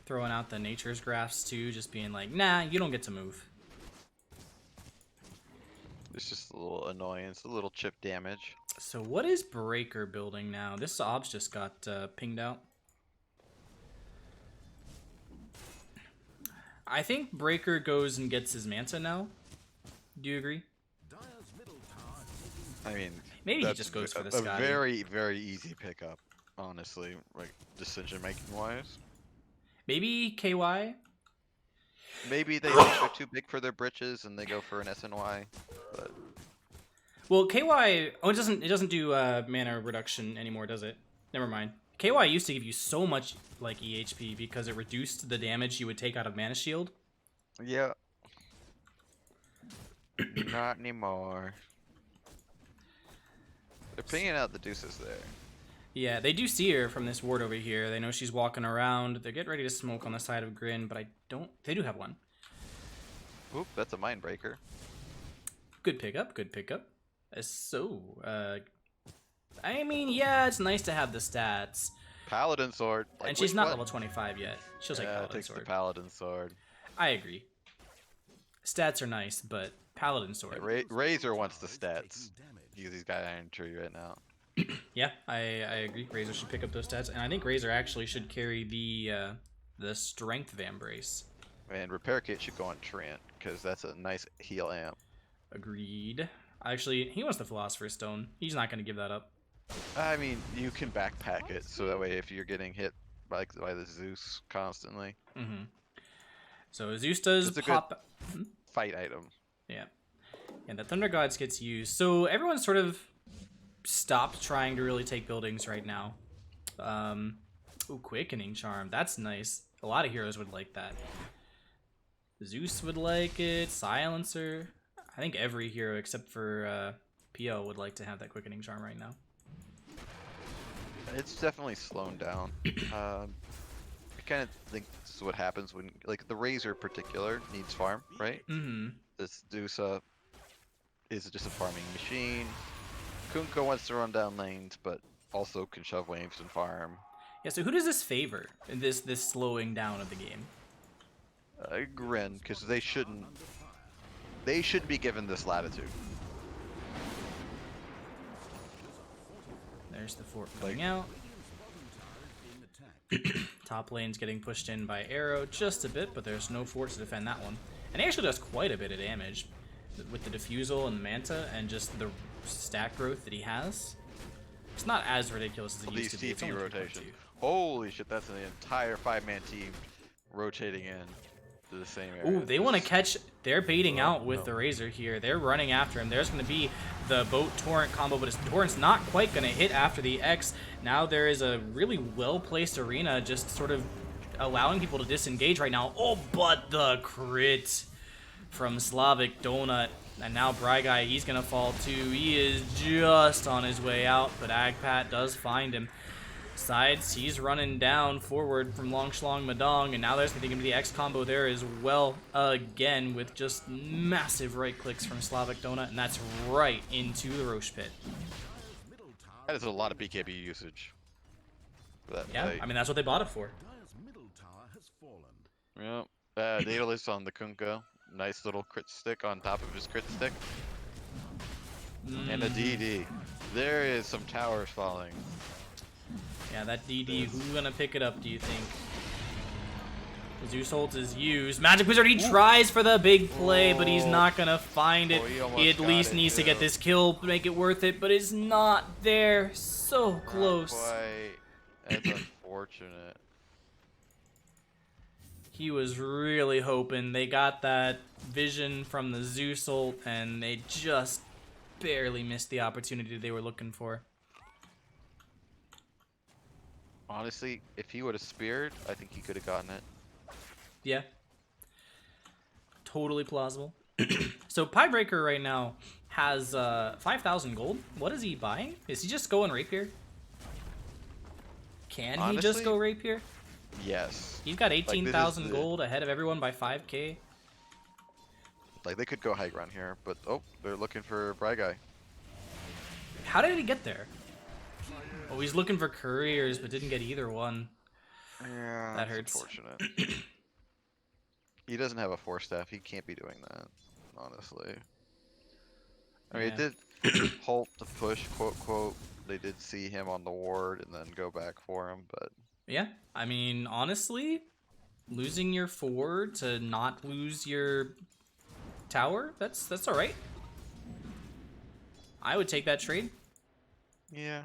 Throwing out the nature's graphs too, just being like, nah, you don't get to move. It's just a little annoyance, a little chip damage. So what is Breaker building now? This obs just got pinged out. I think Breaker goes and gets his Manta now. Do you agree? Dire's middle tower taking I mean, Maybe he that's just goes for the a Scotty. very easy pickup, honestly, like decision making wise. Maybe KY? Maybe they think they're too big for their britches and they go for an SNY, but Well, KY... Oh, it doesn't do mana reduction anymore, does it? Never mind. KY used to give you so much, like, EHP because it reduced the damage you would take out of Mana Shield. yeah, not anymore. They're pinging out the deuces there. Yeah, they do see her from this ward over here. They know she's walking around. They're getting ready to smoke on the side of Grin, but I don't... They do have one. Oop, that's a mind breaker. Good pickup, good pickup. I mean, yeah, it's nice to have the stats. Paladin sword. Like, And she's which not one? level 25 yet. She'll take Yeah, it Paladin takes the Sword. paladin sword. I agree. Stats are nice, but Paladin Sword. Razor wants the taking stats. damage. Because he's got Iron Tree right now. Yeah, I agree. Razor should pick up those stats, and I think Razor actually should carry the Strength Vambrace. And repair kit should go on Trent, because that's a nice heal amp. Agreed. Actually, he wants the Philosopher's Stone. He's not going to give that up. I mean, you can backpack it, so that way if you're getting hit by the Zeus constantly. Mm-hmm. So Zeus does It's a pop... Fight item. Yeah. And the Thunder Gods gets used. So everyone sort of stopped trying to really take buildings right now. Ooh, Quickening Charm. That's nice. A lot of heroes would like that. Zeus would like it. Silencer. I think every hero except for PL would like to have that Quickening Charm right now. It's definitely slowing down. I kind of think this is what happens when, like, the Razor in particular needs farm, right? Mm-hmm. This Zeus is just a farming machine. Kunkka wants to run down lanes, but also can shove waves and farm. Yeah, so who does this favor? This slowing down of the game? Grin, because they shouldn't be given this latitude. There's the fort coming out. Top lane's getting pushed in by Arrow just a bit, but there's no fort to defend that one. And he actually does quite a bit of damage with the Diffusal and the Manta and just the stack growth that he has. It's not as ridiculous as it used to be. It's CP only 3.2. rotation. Holy shit, that's an entire 5-man team rotating in to the same area. Ooh, they want to catch... They're baiting out with the Razor here. They're running after him. There's going to be the Boat Torrent combo, but his Torrent's not quite going to hit after the X. Now there is a really well-placed arena just sort of allowing people to disengage right now. Oh, but the crit from Slavic Donut. And now Bryguy, he's going to fall too. He is just on his way out, but Agpat does find him. Sides, he's running down forward from Long Shlong Madong, and now there's going to be the X combo there as well again with just massive right clicks from Slavic Donut, and that's right into the Roche Pit. That is a lot of BKB usage. For that Yeah, fight. I mean, that's what they bought it for. Dire's middle tower has fallen. Yep. Daedalus on the Kunkka. Nice little crit stick on top of his crit stick. And a DD. There is some towers falling. Yeah, that DD, who's going to pick it up, do you think? Zeus ult is used. Magic Wizard, he tries for the big play, but he's not going to find it. Oh, he almost He at got least it, needs to get too. this kill to make it worth it, but it's not there. So close. Not quite. That's unfortunate. He was really hoping. They got that vision from the Zeus ult, and they just barely missed the opportunity they were looking for. Honestly, if he would have speared, I think he could have gotten it. Yeah. Totally plausible. So Piebreaker right now has 5,000 gold. What is he buying? Is he just going rapier? Can he just Honestly, go rapier? yes. He's got Like, this is 18,000 the- gold ahead of everyone by 5k. Like, they could go high ground here, but oh, they're looking for Bry Guy. How did he get there? Oh, he's looking for couriers, but didn't get either one. Yeah, That that's hurts. unfortunate. He doesn't have a 4-staff. He can't be doing that, honestly. I mean, Yeah. it did halt the push, quote, quote. They did see him on the ward and then go back for him, but... Yeah, I mean, honestly, losing your 4 to not lose your tower, that's all right. I would take that trade. Yeah.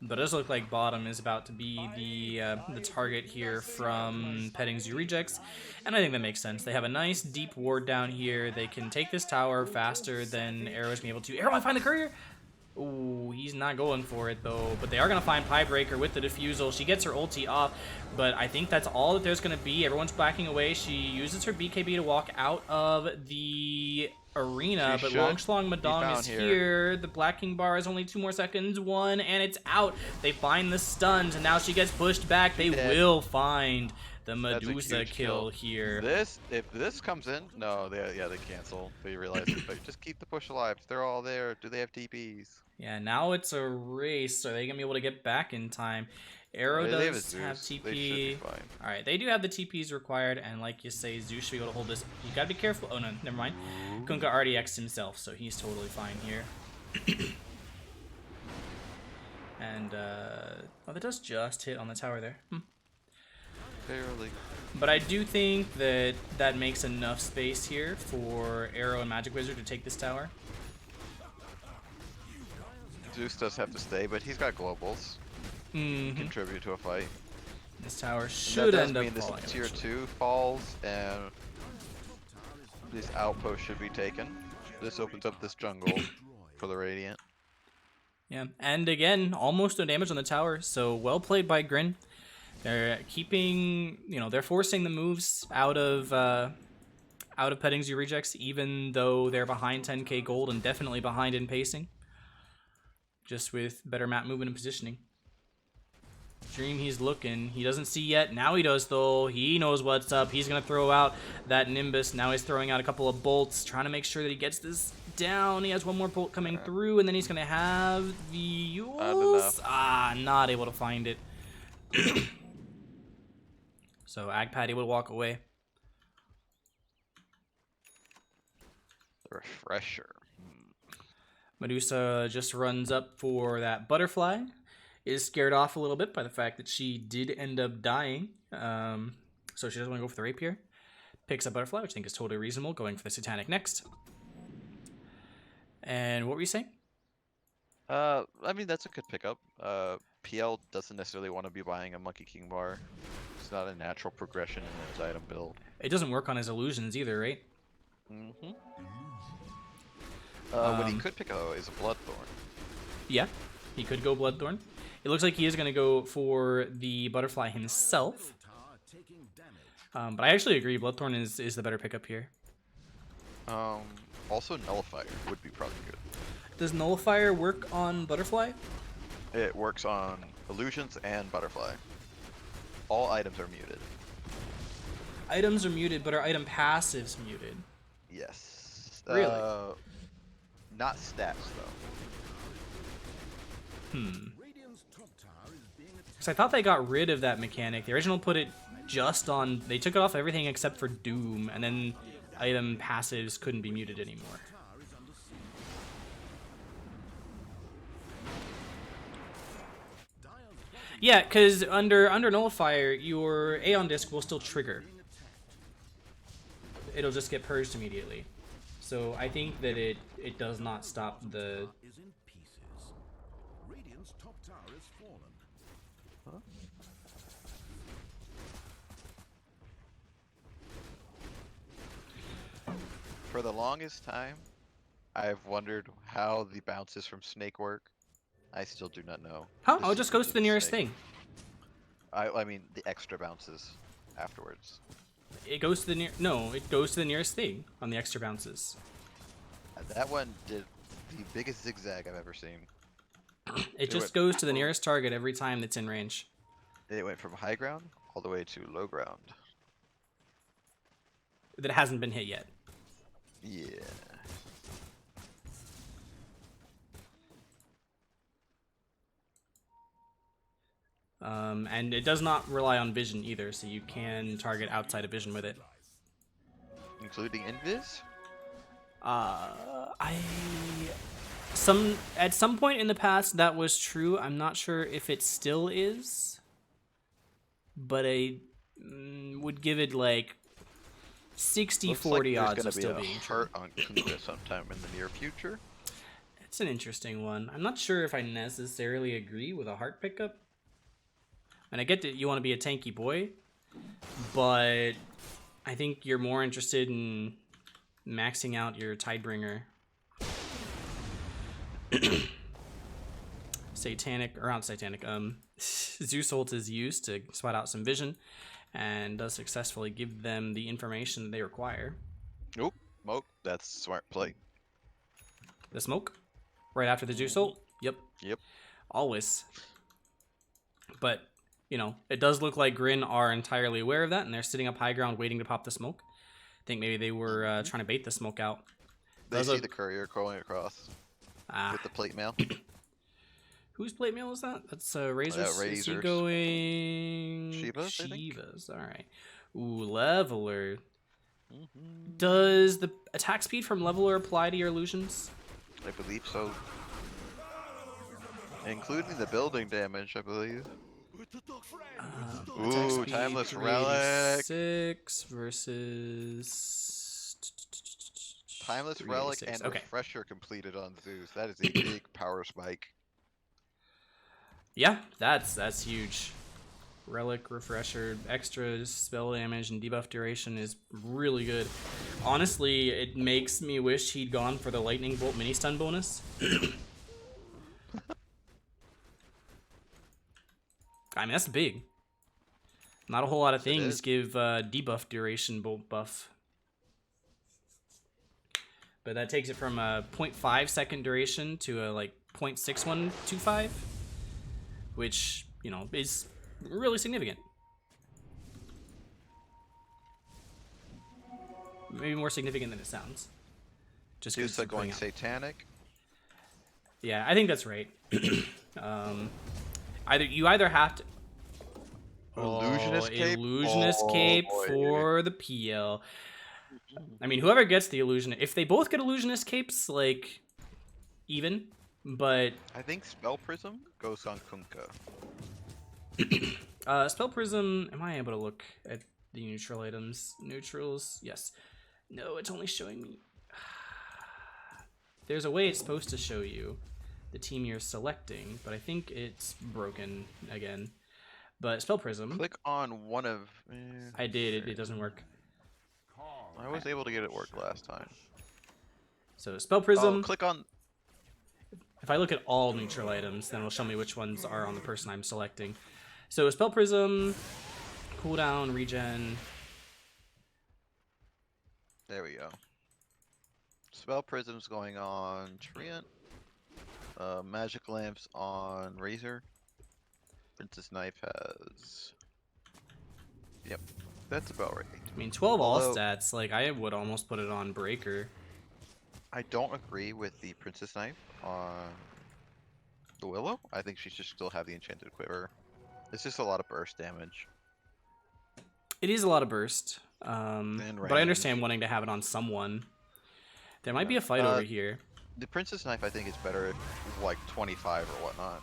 But it does look like bottom is about to be the target here from Petting Zoo Rejects, and I think that makes sense. They have a nice deep ward down here. They can take this tower faster than Arrow's been able to. Arrow, I find the courier! Ooh, he's not going for it though, but they are going to find Piebreaker with the defusal. She gets her ulti off, but I think that's all that there's going to be. Everyone's backing away. She uses her BKB to walk out of the arena, but Longschlong Madong is here. The Black King bar is only 2 more seconds. 1, and it's out. They find the stuns, and now she gets pushed back. They will find the Medusa kill here. If this comes in, no, they cancel. They realize it, but just keep the push alive. They're all there. Do they have TPs? Yeah, now it's a race. Are they gonna be able to get back in time? Arrow does have TP. All right, they do have the TPs required, and like you say, Zeus should be able to hold this. You gotta be careful. Oh no, never mind. Kunkka already X'd himself, so he's totally fine here. And oh, that does just hit on the tower there. Barely. But I do think that that makes enough space here for Arrow and Magic Wizard to take this tower. Zeus does have to stay, but he's got globals. Contribute to a fight. This tower should end up falling. This tier 2 falls, and these outposts should be taken. This opens up this jungle for the Radiant. Yeah, and again, almost no damage on the tower, so well played by Grin. They're keeping, they're forcing the moves out of Petting Zoo Rejects, even though they're behind 10k gold and definitely behind in pacing. Just with better map movement and positioning. Dream, he's looking. He doesn't see yet. Now he does, though. He knows what's up. He's going to throw out that Nimbus. Now he's throwing out a couple of bolts, trying to make sure that he gets this down. He has one more bolt coming through, and then he's going to have the Yules. Not able to find it. So Agpad able to walk away. The refresher. Medusa just runs up for that butterfly. Is scared off a little bit by the fact that she did end up dying. So she doesn't want to go for the rapier. Picks up butterfly, which I think is totally reasonable. Going for the satanic next. And what were you saying? I mean, that's a good pickup. PL doesn't necessarily want to be buying a Monkey King bar. It's not a natural progression in his item build. It doesn't work on his illusions either, right? What he could pick up is a Bloodthorn. Yeah, he could go Bloodthorn. It looks like he is going to go for the butterfly himself. But I actually agree, Bloodthorn is the better pickup here. Also Nullifier would be probably good. Does Nullifier work on butterfly? It works on illusions and butterfly. All items are muted. Items are muted, but are item passives muted? Yes. Really? Not stats, though. Because I thought they got rid of that mechanic. The original put it just on... They took it off everything except for Doom, and then item passives couldn't be muted anymore. Yeah, because under Nullifier, your Aeon Disc will still trigger. It'll just get purged immediately. So I think that it does not stop the... For the longest time, I've wondered how the bounces from Snake work. I still do not know. Huh? This Oh, is just goes to the nearest mistake. thing. I mean, the extra bounces afterwards. It goes to the it goes to the nearest thing on the extra bounces. That one did the biggest zigzag I've ever seen. It just goes to the nearest target every time that's in range. It went from high ground all the way to low ground. That hasn't been hit yet. Yeah. And it does not rely on vision either, so you can target outside of vision with it. Including invis? At some point in the past that was true. I'm not sure if it still is, but I would give it like 60-40 odds of still being true. On Kunkka sometime in the near future. It's an interesting one. I'm not sure if I necessarily agree with a heart pickup. And I get that you want to be a tanky boy, but I think you're more interested in maxing out your Tidebringer. Zeus ult is used to sweat out some vision and does successfully give them the information that they require. Nope, smoke. That's smart play. The smoke? Right after the Zeus ult? Yep. Yep. Always. But, you know, it does look like Grin are entirely aware of that, and they're sitting up high ground waiting to pop the smoke. I think maybe they were trying to bait the smoke out. They see the courier crawling across with the plate mail. Whose plate mail is that? That's Razor's. Is he going Shiva's? All right. Ooh, Leveler. Does the attack speed from Leveler apply to your illusions? I believe so. Including the building damage, I believe. Ooh, Timeless Relic. 6 versus... Timeless Relic and Refresher completed on Zeus. That is a big power spike. Yeah, that's huge. Relic, Refresher, extra spell damage, and debuff duration is really good. Honestly, it makes me wish he'd gone for the Lightning Bolt mini stun bonus. I mean, that's big. Not a whole lot of things give debuff duration bolt buff. But that takes it from a 0.5 second duration to a like 0.6125, which, you know, is really significant. Maybe more significant than it sounds. Just Zeus going satanic. Yeah, I think that's right. You either have to Illusionist Cape? Illusionist Cape for the PL. I mean, whoever gets the illusion, if they both get illusionist capes, like even, but I think Spell Prism goes on Kunkka. Spell Prism, am I able to look at the neutral items? Neutrals, yes. No, it's only showing me. There's a way it's supposed to show you the team you're selecting, but I think it's broken again. But Spell Prism. Click on one of. I did. It doesn't work. I was able to get it work last time. So Spell Prism. Click on. If I look at all neutral items, then it'll show me which ones are on the person I'm selecting. So Spell Prism, cooldown, regen. There we go. Spell Prism's going on Treant. Magic Lamps on Razor. Princess Knife has... Yep, that's about right. I mean, 12 all stats, like, I would almost put it on Breaker. I don't agree with the Princess Knife on the Willow. I think she should still have the Enchanted Quiver. It's just a lot of burst damage. It is a lot of burst, but I understand wanting to have it on someone. There might be a fight over here. The Princess Knife, I think, is better at, like, 25 or whatnot.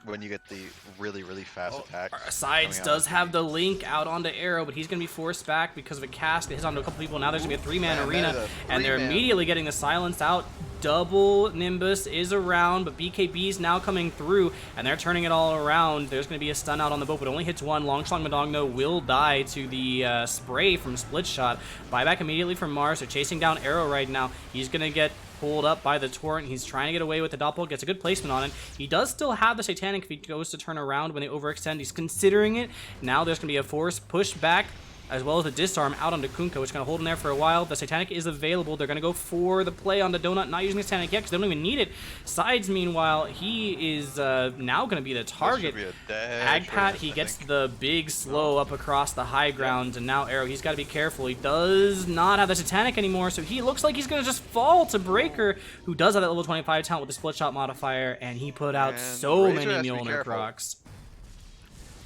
When you get the really, really fast attacks. Sides does have the link out onto Arrow, but he's going to be forced back because of a cast that hits onto a couple people. Now there's going to be a 3-man arena, and they're immediately getting the silence out. double Nimbus is around, but BKB is now coming through, and they're turning it all around. There's going to be a stun out on the boat, but it only hits one. Longchlong Madong, though, will die to the spray from Split Shot. Buyback immediately from Mars. They're chasing down Arrow right now. He's going to get pulled up by the Torrent. He's trying to get away with the Doppel. Gets a good placement on it. He does still have the Satanic if he goes to turn around when they overextend. He's considering it. Now there's going to be a force push back, as well as a disarm out onto Kunkka, which is going to hold him there for a while. The Satanic is available. They're going to go for the play on the Donut, not using the Satanic yet because they don't even need it. Sides, meanwhile, he is now going to be the target. Agpat, he gets the big slow up across the high ground, and now Arrow, he's got to be careful. He does not have the Satanic anymore, so he looks like he's going to just fall to Breaker, who does have that level 25 talent with the Split Shot modifier, and he put out so many Mjolnir procs.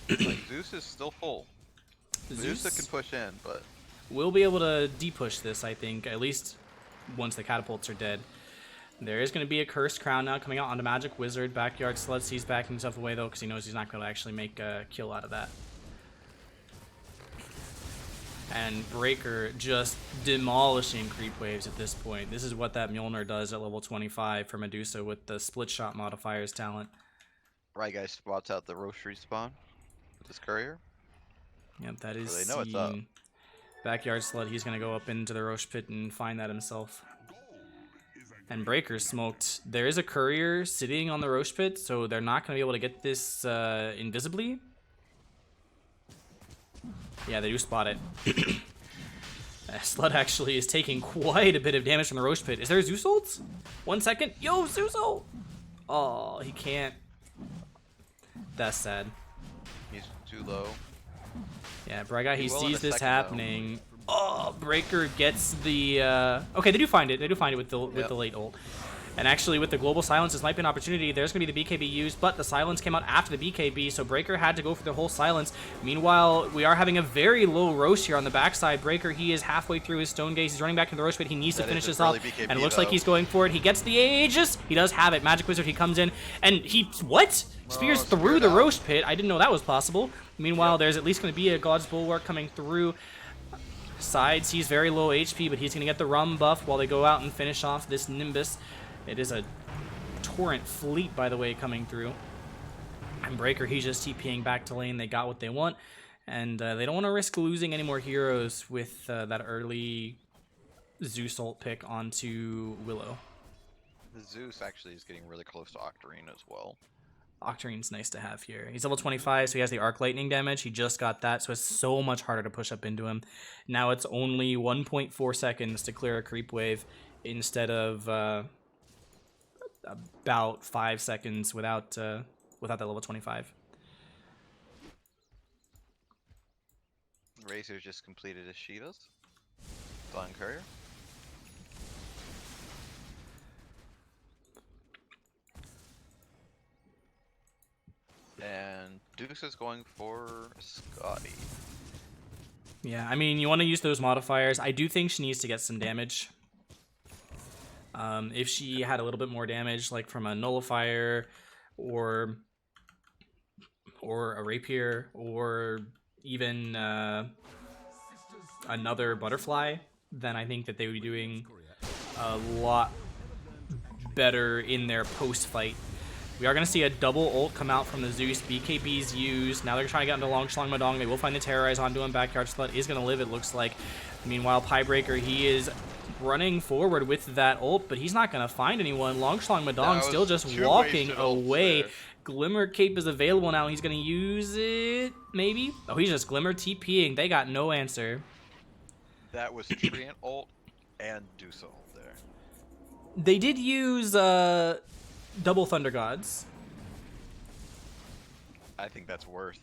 Like, Zeus is still full. Zeus can push in, but we'll be able to de-push this, I think, at least once the catapults are dead. There is going to be a Cursed Crown now coming out onto Magic Wizard. Backyard Sled sees backing himself away, though, because he knows he's not going to actually make a kill out of that. And Breaker just demolishing creep waves at this point. This is what that Mjolnir does at level 25 for Medusa with the Split Shot modifiers talent. Right guy spots out the Roche respawn with his courier. Yep, that is so they know it's up. Backyard Sled, he's going to go up into the Roche pit and find that himself. And Breaker smoked. There is a courier sitting on the Roche pit, so they're not going to be able to get this invisibly. Yeah, they do spot it. Sled actually is taking quite a bit of damage from the Roche pit. Is there a Zeus ult? 1 second. Yo, Zeus ult! Oh, he can't. That's sad. He's too low. Yeah, Braga, he sees this happening. Oh, Breaker gets the... Okay, they do find it. They do find it with the late ult. And actually, with the Global Silence, this might be an opportunity. There's going to be the BKB used, but the Silence came out after the BKB, so Breaker had to go for the whole Silence. Meanwhile, we are having a very low Roche here on the backside. Breaker, he is halfway through his Stone Gaze. He's running back to the Roche, but he needs to finish this off. BKB, and it looks like he's going for it. He gets the Aegis. He does have it. Magic Wizard, he comes in, and he... What? Spears through the Roche pit. I didn't know that was possible. Meanwhile, there's at least going to be a God's Bulwark coming through. Sides, he's very low HP, but he's going to get the Rum buff while they go out and finish off this Nimbus. It is a Torrent fleet, by the way, coming through. And Breaker, he's just TPing back to lane. They got what they want, and they don't want to risk losing any more heroes with that early Zeus ult pick onto Willow. The Zeus actually is getting really close to Octarine as well. Octarine's nice to have here. He's level 25, so he has the Arc Lightning damage. He just got that, so it's so much harder to push up into him. Now it's only 1.4 seconds to clear a creep wave instead of about 5 seconds without that level 25. Razor just completed his Shivas. Flying Courier. And Dukes is going for Scotty. Yeah, I mean, you want to use those modifiers. I do think she needs to get some damage. If she had a little bit more damage, like from a Nullifier or a Rapier or even another Butterfly, then I think that they would be doing a lot better in their post-fight. We are going to see a double ult come out from the Zeus. BKB's used. Now they're trying to get into Longchlong Madong. They will find the Terrorize onto him. Backyard Slut is going to live, it looks like. Meanwhile, Piebreaker, he is running forward with that ult, but he's not going to find anyone. Longchlong Madong still just walking away. Glimmer Cape is available now. He's going to use it, maybe? Oh, he's just Glimmer TPing. They got no answer. That was Treant ult and Deuce ult there. They did use double Thunder Gods. I think that's worth.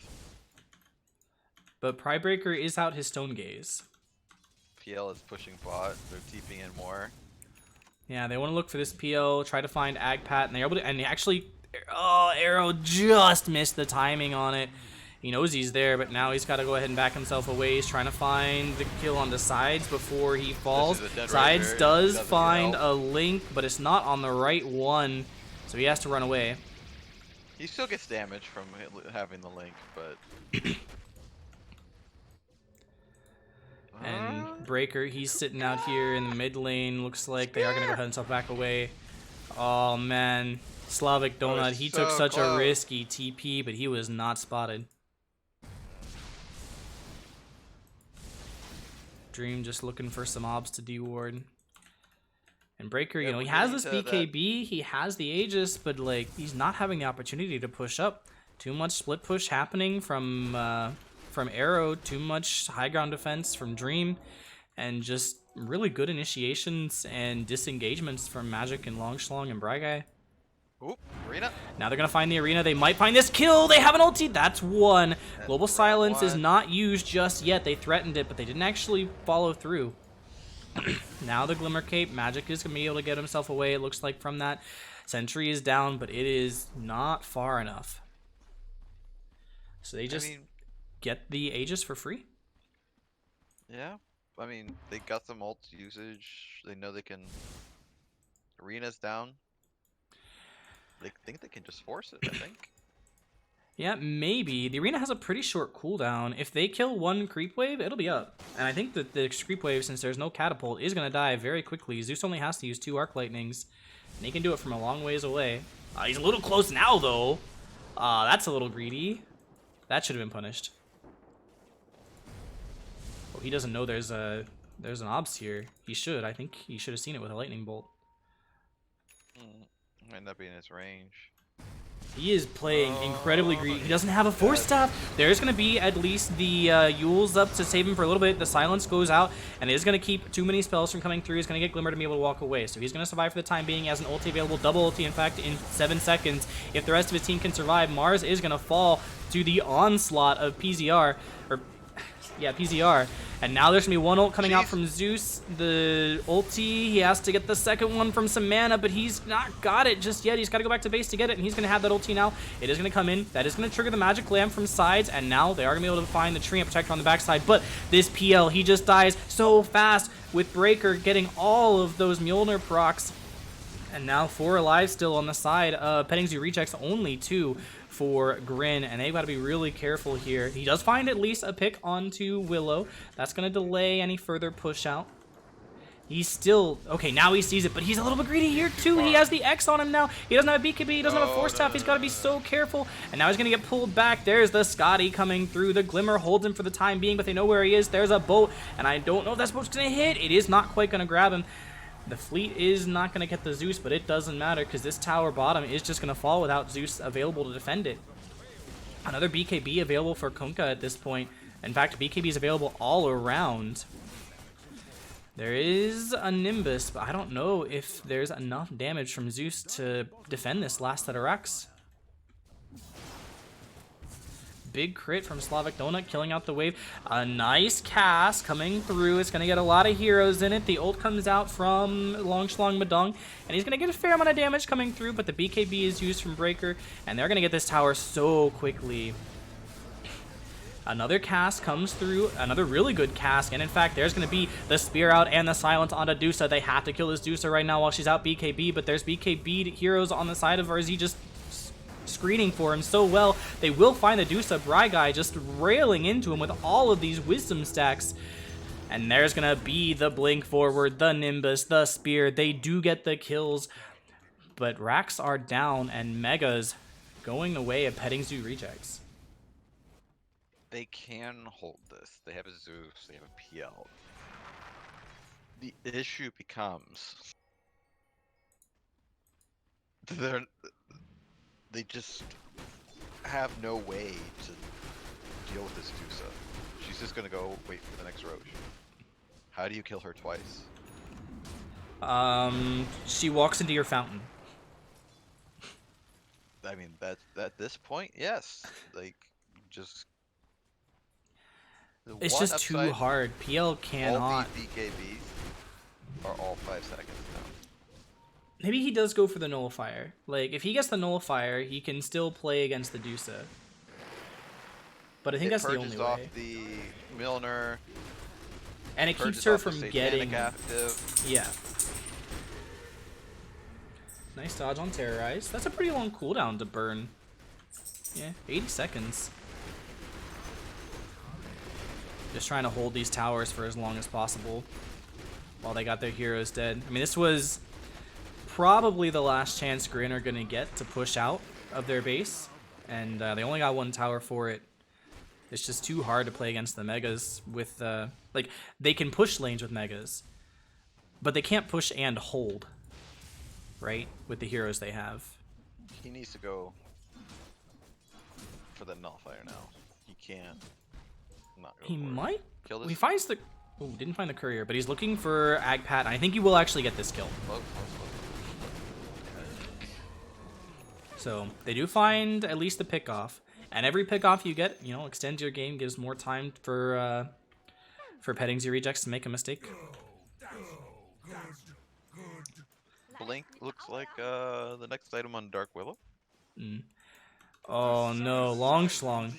But Piebreaker is out his Stone Gaze. PL is pushing bot. They're TPing in more. Yeah, they want to look for this PL, try to find Agpat, and they're able to. And actually, oh, Arrow just missed the timing on it. He knows he's there, but now he's got to go ahead and back himself away. He's trying to find the kill on the Sides before he falls. Sides does find a link, but it's not on the right one, so he has to run away. He still gets damage from having the link, but... And Breaker, he's sitting out here in the mid lane. Looks like they are going to go ahead and back away. Oh, man. Slavic Donut, he took such a risky TP, but he was not spotted. Dream just looking for some obs to deward. And Breaker, you know, he has this BKB, he has the Aegis, but, like, he's not having the opportunity to push up. Too much split push happening from Arrow, too much high ground defense from Dream, and just really good initiations and disengagements from Magic and Longschlong and Bryguy. Oop, arena. Now they're going to find the arena. They might find this kill. They have an ulti. That's one. Global Silence is not used just yet. They threatened it, but they didn't actually follow through. Now the Glimmer Cape. Magic is going to be able to get himself away, it looks like, from that. Sentry is down, but it is not far enough. So they just get the Aegis for free? Yeah. I mean, they got some ult usage. They know they can... Arena's down. They think they can just force it, I think. Yeah, maybe. The arena has a pretty short cooldown. If they kill one creep wave, it'll be up. And I think that the creep wave, since there's no catapult, is going to die very quickly. Zeus only has to use 2 arc lightnings, and he can do it from a long ways away. He's a little close now, though. That's a little greedy. That should have been punished. Oh, he doesn't know there's an obs here. He should. I think he should have seen it with a lightning bolt. Might not be in his range. He is playing incredibly greedy. He doesn't have a force staff. There's going to be at least the Yules up to save him for a little bit. The silence goes out, and it is going to keep too many spells from coming through. He's going to get Glimmer to be able to walk away. So he's going to survive for the time being. He has an ulti available, double ulti, in fact, in 7 seconds. If the rest of his team can survive, Mars is going to fall to the onslaught of PZR. Yeah, PZR. And now there's going to be one ult coming out from Zeus. The ulti, he has to get the second one from some mana, but he's not got it just yet. He's got to go back to base to get it, and he's going to have that ulti now. It is going to come in. That is going to trigger the magic lamp from sides, and now they are going to be able to find the Treant Protector on the backside. But this PL, he just dies so fast with Breaker getting all of those Mjolnir procs. And now 4 alive still on the side. Petting Zoo rechecks only 2 for Grin, and they've got to be really careful here. He does find at least a pick onto Willow. That's going to delay any further push out. He's still... Okay, now he sees it, but he's a little bit greedy here, too. He has the X on him now. He doesn't have a BKB. He doesn't have a Force Staff. He's got to be so careful. And now he's going to get pulled back. There's the Scotty coming through. The Glimmer holds him for the time being, but they know where he is. There's a boat, and I don't know if that boat's going to hit. It is not quite going to grab him. The fleet is not going to get the Zeus, but it doesn't matter because this tower bottom is just going to fall without Zeus available to defend it. Another BKB available for Kunkka at this point. In fact, BKB is available all around. There is a Nimbus, but I don't know if there's enough damage from Zeus to defend this last set of Rex. Big crit from Slavic Donut, killing out the wave. A nice cast coming through. It's going to get a lot of heroes in it. The ult comes out from Longschlong Madong, and he's going to get a fair amount of damage coming through, but the BKB is used from Breaker, and they're going to get this tower so quickly. Another cast comes through, another really good cast, and in fact, there's going to be the Spear out and the Silence onto Dusa. They have to kill this Dusa right now while she's out BKB, but there's BKB heroes on the side of RZ just screening for him so well. They will find the Dusa. Bryguy just railing into him with all of these wisdom stacks. And there's going to be the blink forward, the Nimbus, the Spear. They do get the kills, but Racks are down and Megas going away at Petting Zoo rejects. They can hold this. They have a Zeus, they have a PL. The issue becomes they just have no way to deal with this Dusa. She's just gonna go wait for the next Roche. How do you kill her twice? She walks into your fountain. I mean, at this point, yes. Like, just... It's just too hard. PL cannot. All these BKBs are all 5 seconds now. Maybe he does go for the Nullifier. Like, if he gets the Nullifier, he can still play against the Dusa. But I think that's the only way. It purges off the Milner. And it keeps her from getting... active. Yeah. Nice dodge on Terrorize. That's a pretty long cooldown to burn. Yeah, 80 seconds. Just trying to hold these towers for as long as possible while they got their heroes dead. I mean, this was probably the last chance Grin are going to get to push out of their base. And they only got one tower for it. It's just too hard to play against the Megas with, like, they can push lanes with Megas, but they can't push and hold, right, with the heroes they have. He needs to go for the nullifier now. He can't not go He for it. might? Kill this. He finds the... Oh, didn't find the courier, but he's looking for Agpat, and I think he will actually get this kill. Close. So, they do find at least the pick-off. And every pick-off you get, you know, extends your game, gives more time for Petting Z rejects to make a mistake. Blink looks like the next item on Dark Willow. Oh no, Long Schlong.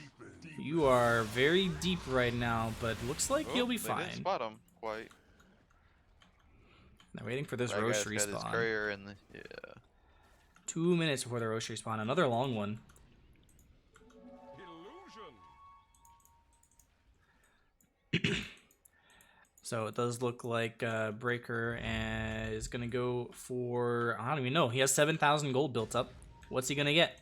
You are very deep right now, but looks like you'll be They fine. didn't spot him quite. They're waiting for this That Roche guy's got his respawn. courier in the, yeah. 2 minutes before the Roche respawn. Another long one. So it does look like Breaker is going to go for... I don't even know. He has 7,000 gold built up. What's he going to get?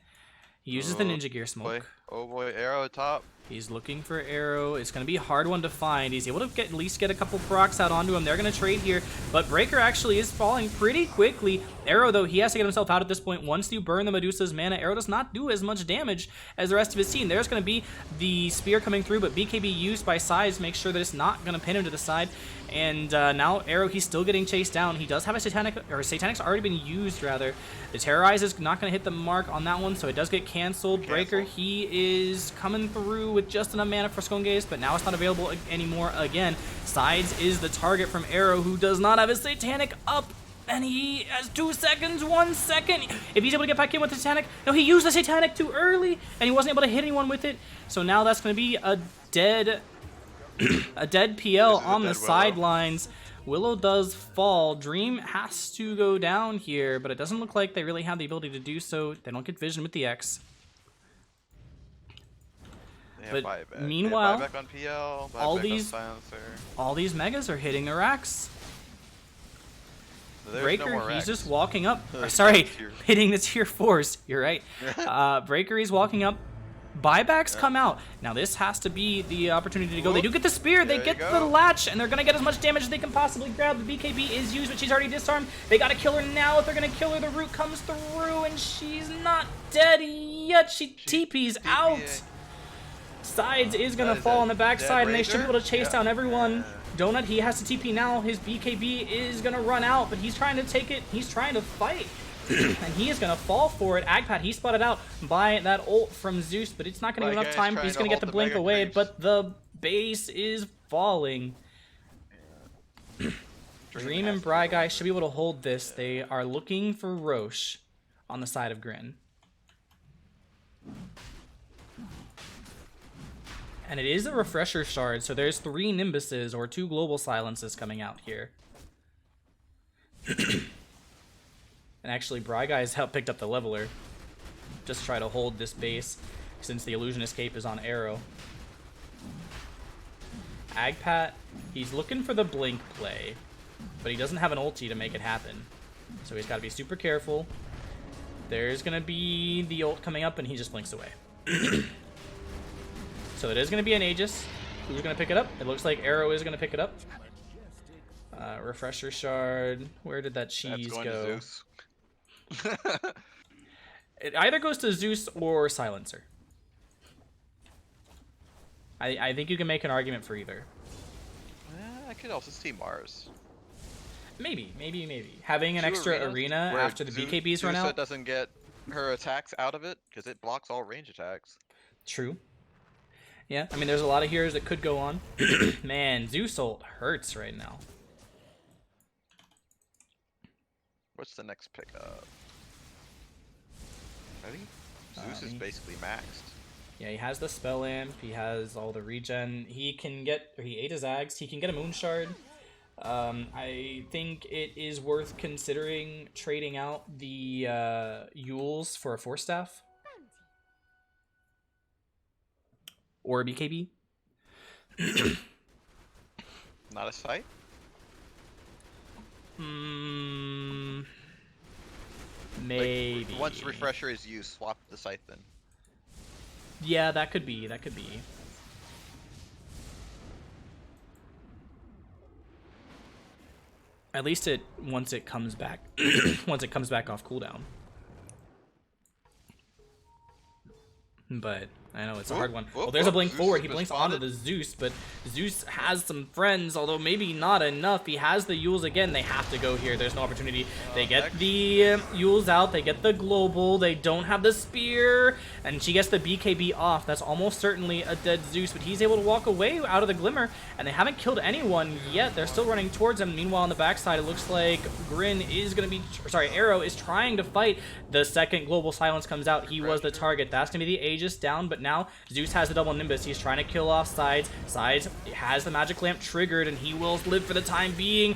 He uses the Ninja Gear Smoke. Boy. Oh boy, arrow at top. He's looking for Arrow. It's going to be a hard one to find. He's able to at least get a couple procs out onto him. They're going to trade here, but Breaker actually is falling pretty quickly. Arrow, though, he has to get himself out at this point. Once you burn the Medusa's mana, Arrow does not do as much damage as the rest of his team. There's going to be the spear coming through, but BKB used by Size makes sure that it's not going to pin him to the side. And now Arrow, he's still getting chased down. He does have a Satanic, or Satanic's already been used, rather. The Terrorize is not going to hit the mark on that one, so it does get canceled. Breaker, he is coming through with just enough mana for Skull Gaze, but now it's not available anymore again. Sides is the target from Arrow, who does not have his Satanic up. And he has 2 seconds, 1 second. If he's able to get back in with the Satanic, no, he used the Satanic too early, and he wasn't able to hit anyone with it. So now that's going to be a dead PL on the sidelines. Willow does fall. Dream has to go down here, but it doesn't look like they really have the ability to do so. They don't get vision with the X. But meanwhile, buyback on PL, all these Megas are hitting their X. Breaker, he's just walking up. Sorry, hitting the tier 4s. You're right. Breaker, he's walking up. Buybacks come out. Now this has to be the opportunity to go. They do get the spear. They get the latch, and they're going to get as much damage as they can possibly grab. The BKB is used, but she's already disarmed. They got to kill her now. If they're going to kill her, the root comes through, and she's not dead yet. She TP's out. Sides is going to fall on the backside, and they should be able to chase down everyone. Donut, he has to TP now. His BKB is going to run out, but he's trying to take it. He's trying to fight. And he is going to fall for it. Agpat, he's spotted out by that ult from Zeus, but it's not going to give enough time. He's going to get the blink away, but the base is falling. Dream and Bry Guy should be able to hold this. They are looking for Roche on the side of Grin. And it is a refresher shard, so there's 3 Nimbuses or 2 global silences coming out here. And actually, Bry Guy's picked up the leveler. Just try to hold this base since the illusion escape is on Arrow. Agpat, he's looking for the blink play, but he doesn't have an ulti to make it happen. So he's got to be super careful. There's going to be the ult coming up, and he just blinks away. So it is going to be an Aegis. Who's going to pick it up? It looks like Arrow is going to pick it up. Refresher shard. Where did that cheese go? To Zeus. It either goes to Zeus or Silencer. I think you can make an argument for either. I could also see Mars. Maybe. Having an extra arena after the BKBs run out. Doesn't get her attacks out of it because it blocks all range attacks. True. Yeah, I mean, there's a lot of heroes that could go on. Man, Zeus ult hurts right now. What's the next pickup? I think Zeus is basically maxed. Yeah, he has the spell amp. He has all the regen. He can get, or he ate his Ags. He can get a moon shard. I think it is worth considering trading out the Yules for a Force Staff. Or a BKB. Not a scythe? Maybe. Like, once refresher is used, swap the scythe then. Yeah, that could be. That could be. At least once it comes back once it comes back off cooldown. But I know it's a hard one. Well, there's a blink forward. He blinks onto the Zeus, but Zeus has some friends, although maybe not enough. He has the Yules again. They have to go here. There's no opportunity. They get the Yules out. They get the global. They don't have the spear, and she gets the BKB off. That's almost certainly a dead Zeus, but he's able to walk away out of the Glimmer, and they haven't killed anyone yet. They're still running towards him. Meanwhile, on the backside, it looks like Grin is going to be, sorry, Arrow is trying to fight. The second global silence comes out. He was the target. That's going to be the Aegis down, but now Zeus has the double Nimbus. He's trying to kill off Sides. Sides has the magic lamp triggered, and he will live for the time being.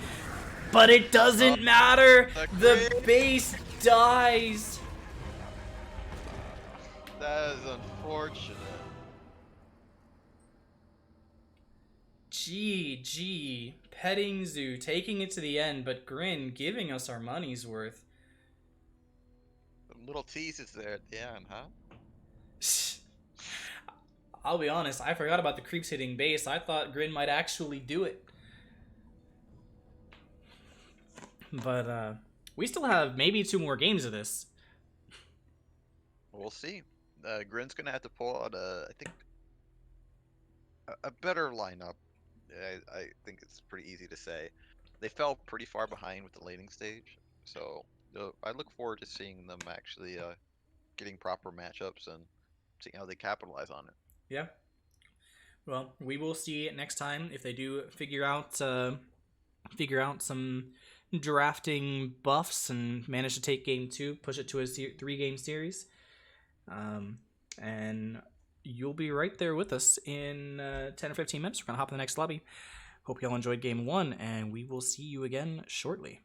But it doesn't matter. The base dies. That is unfortunate. GG. Petting Zoo taking it to the end, but Grin giving us our money's worth. Some little teases there at the end, huh? I'll be honest, I forgot about the creeps hitting base. I thought Grin might actually do it. But we still have maybe 2 more games of this. We'll see. Grin's gonna have to pull out I think a better lineup. I think it's pretty easy to say. They fell pretty far behind with the laning stage, so I look forward to seeing them actually getting proper matchups and seeing how they capitalize on it. Yeah. Well, we will see next time if they do figure out some drafting buffs and manage to take game 2, push it to a 3-game series. And you'll be right there with us in 10 or 15 minutes. We're going to hop in the next lobby. Hope you all enjoyed game 1, and we will see you again shortly.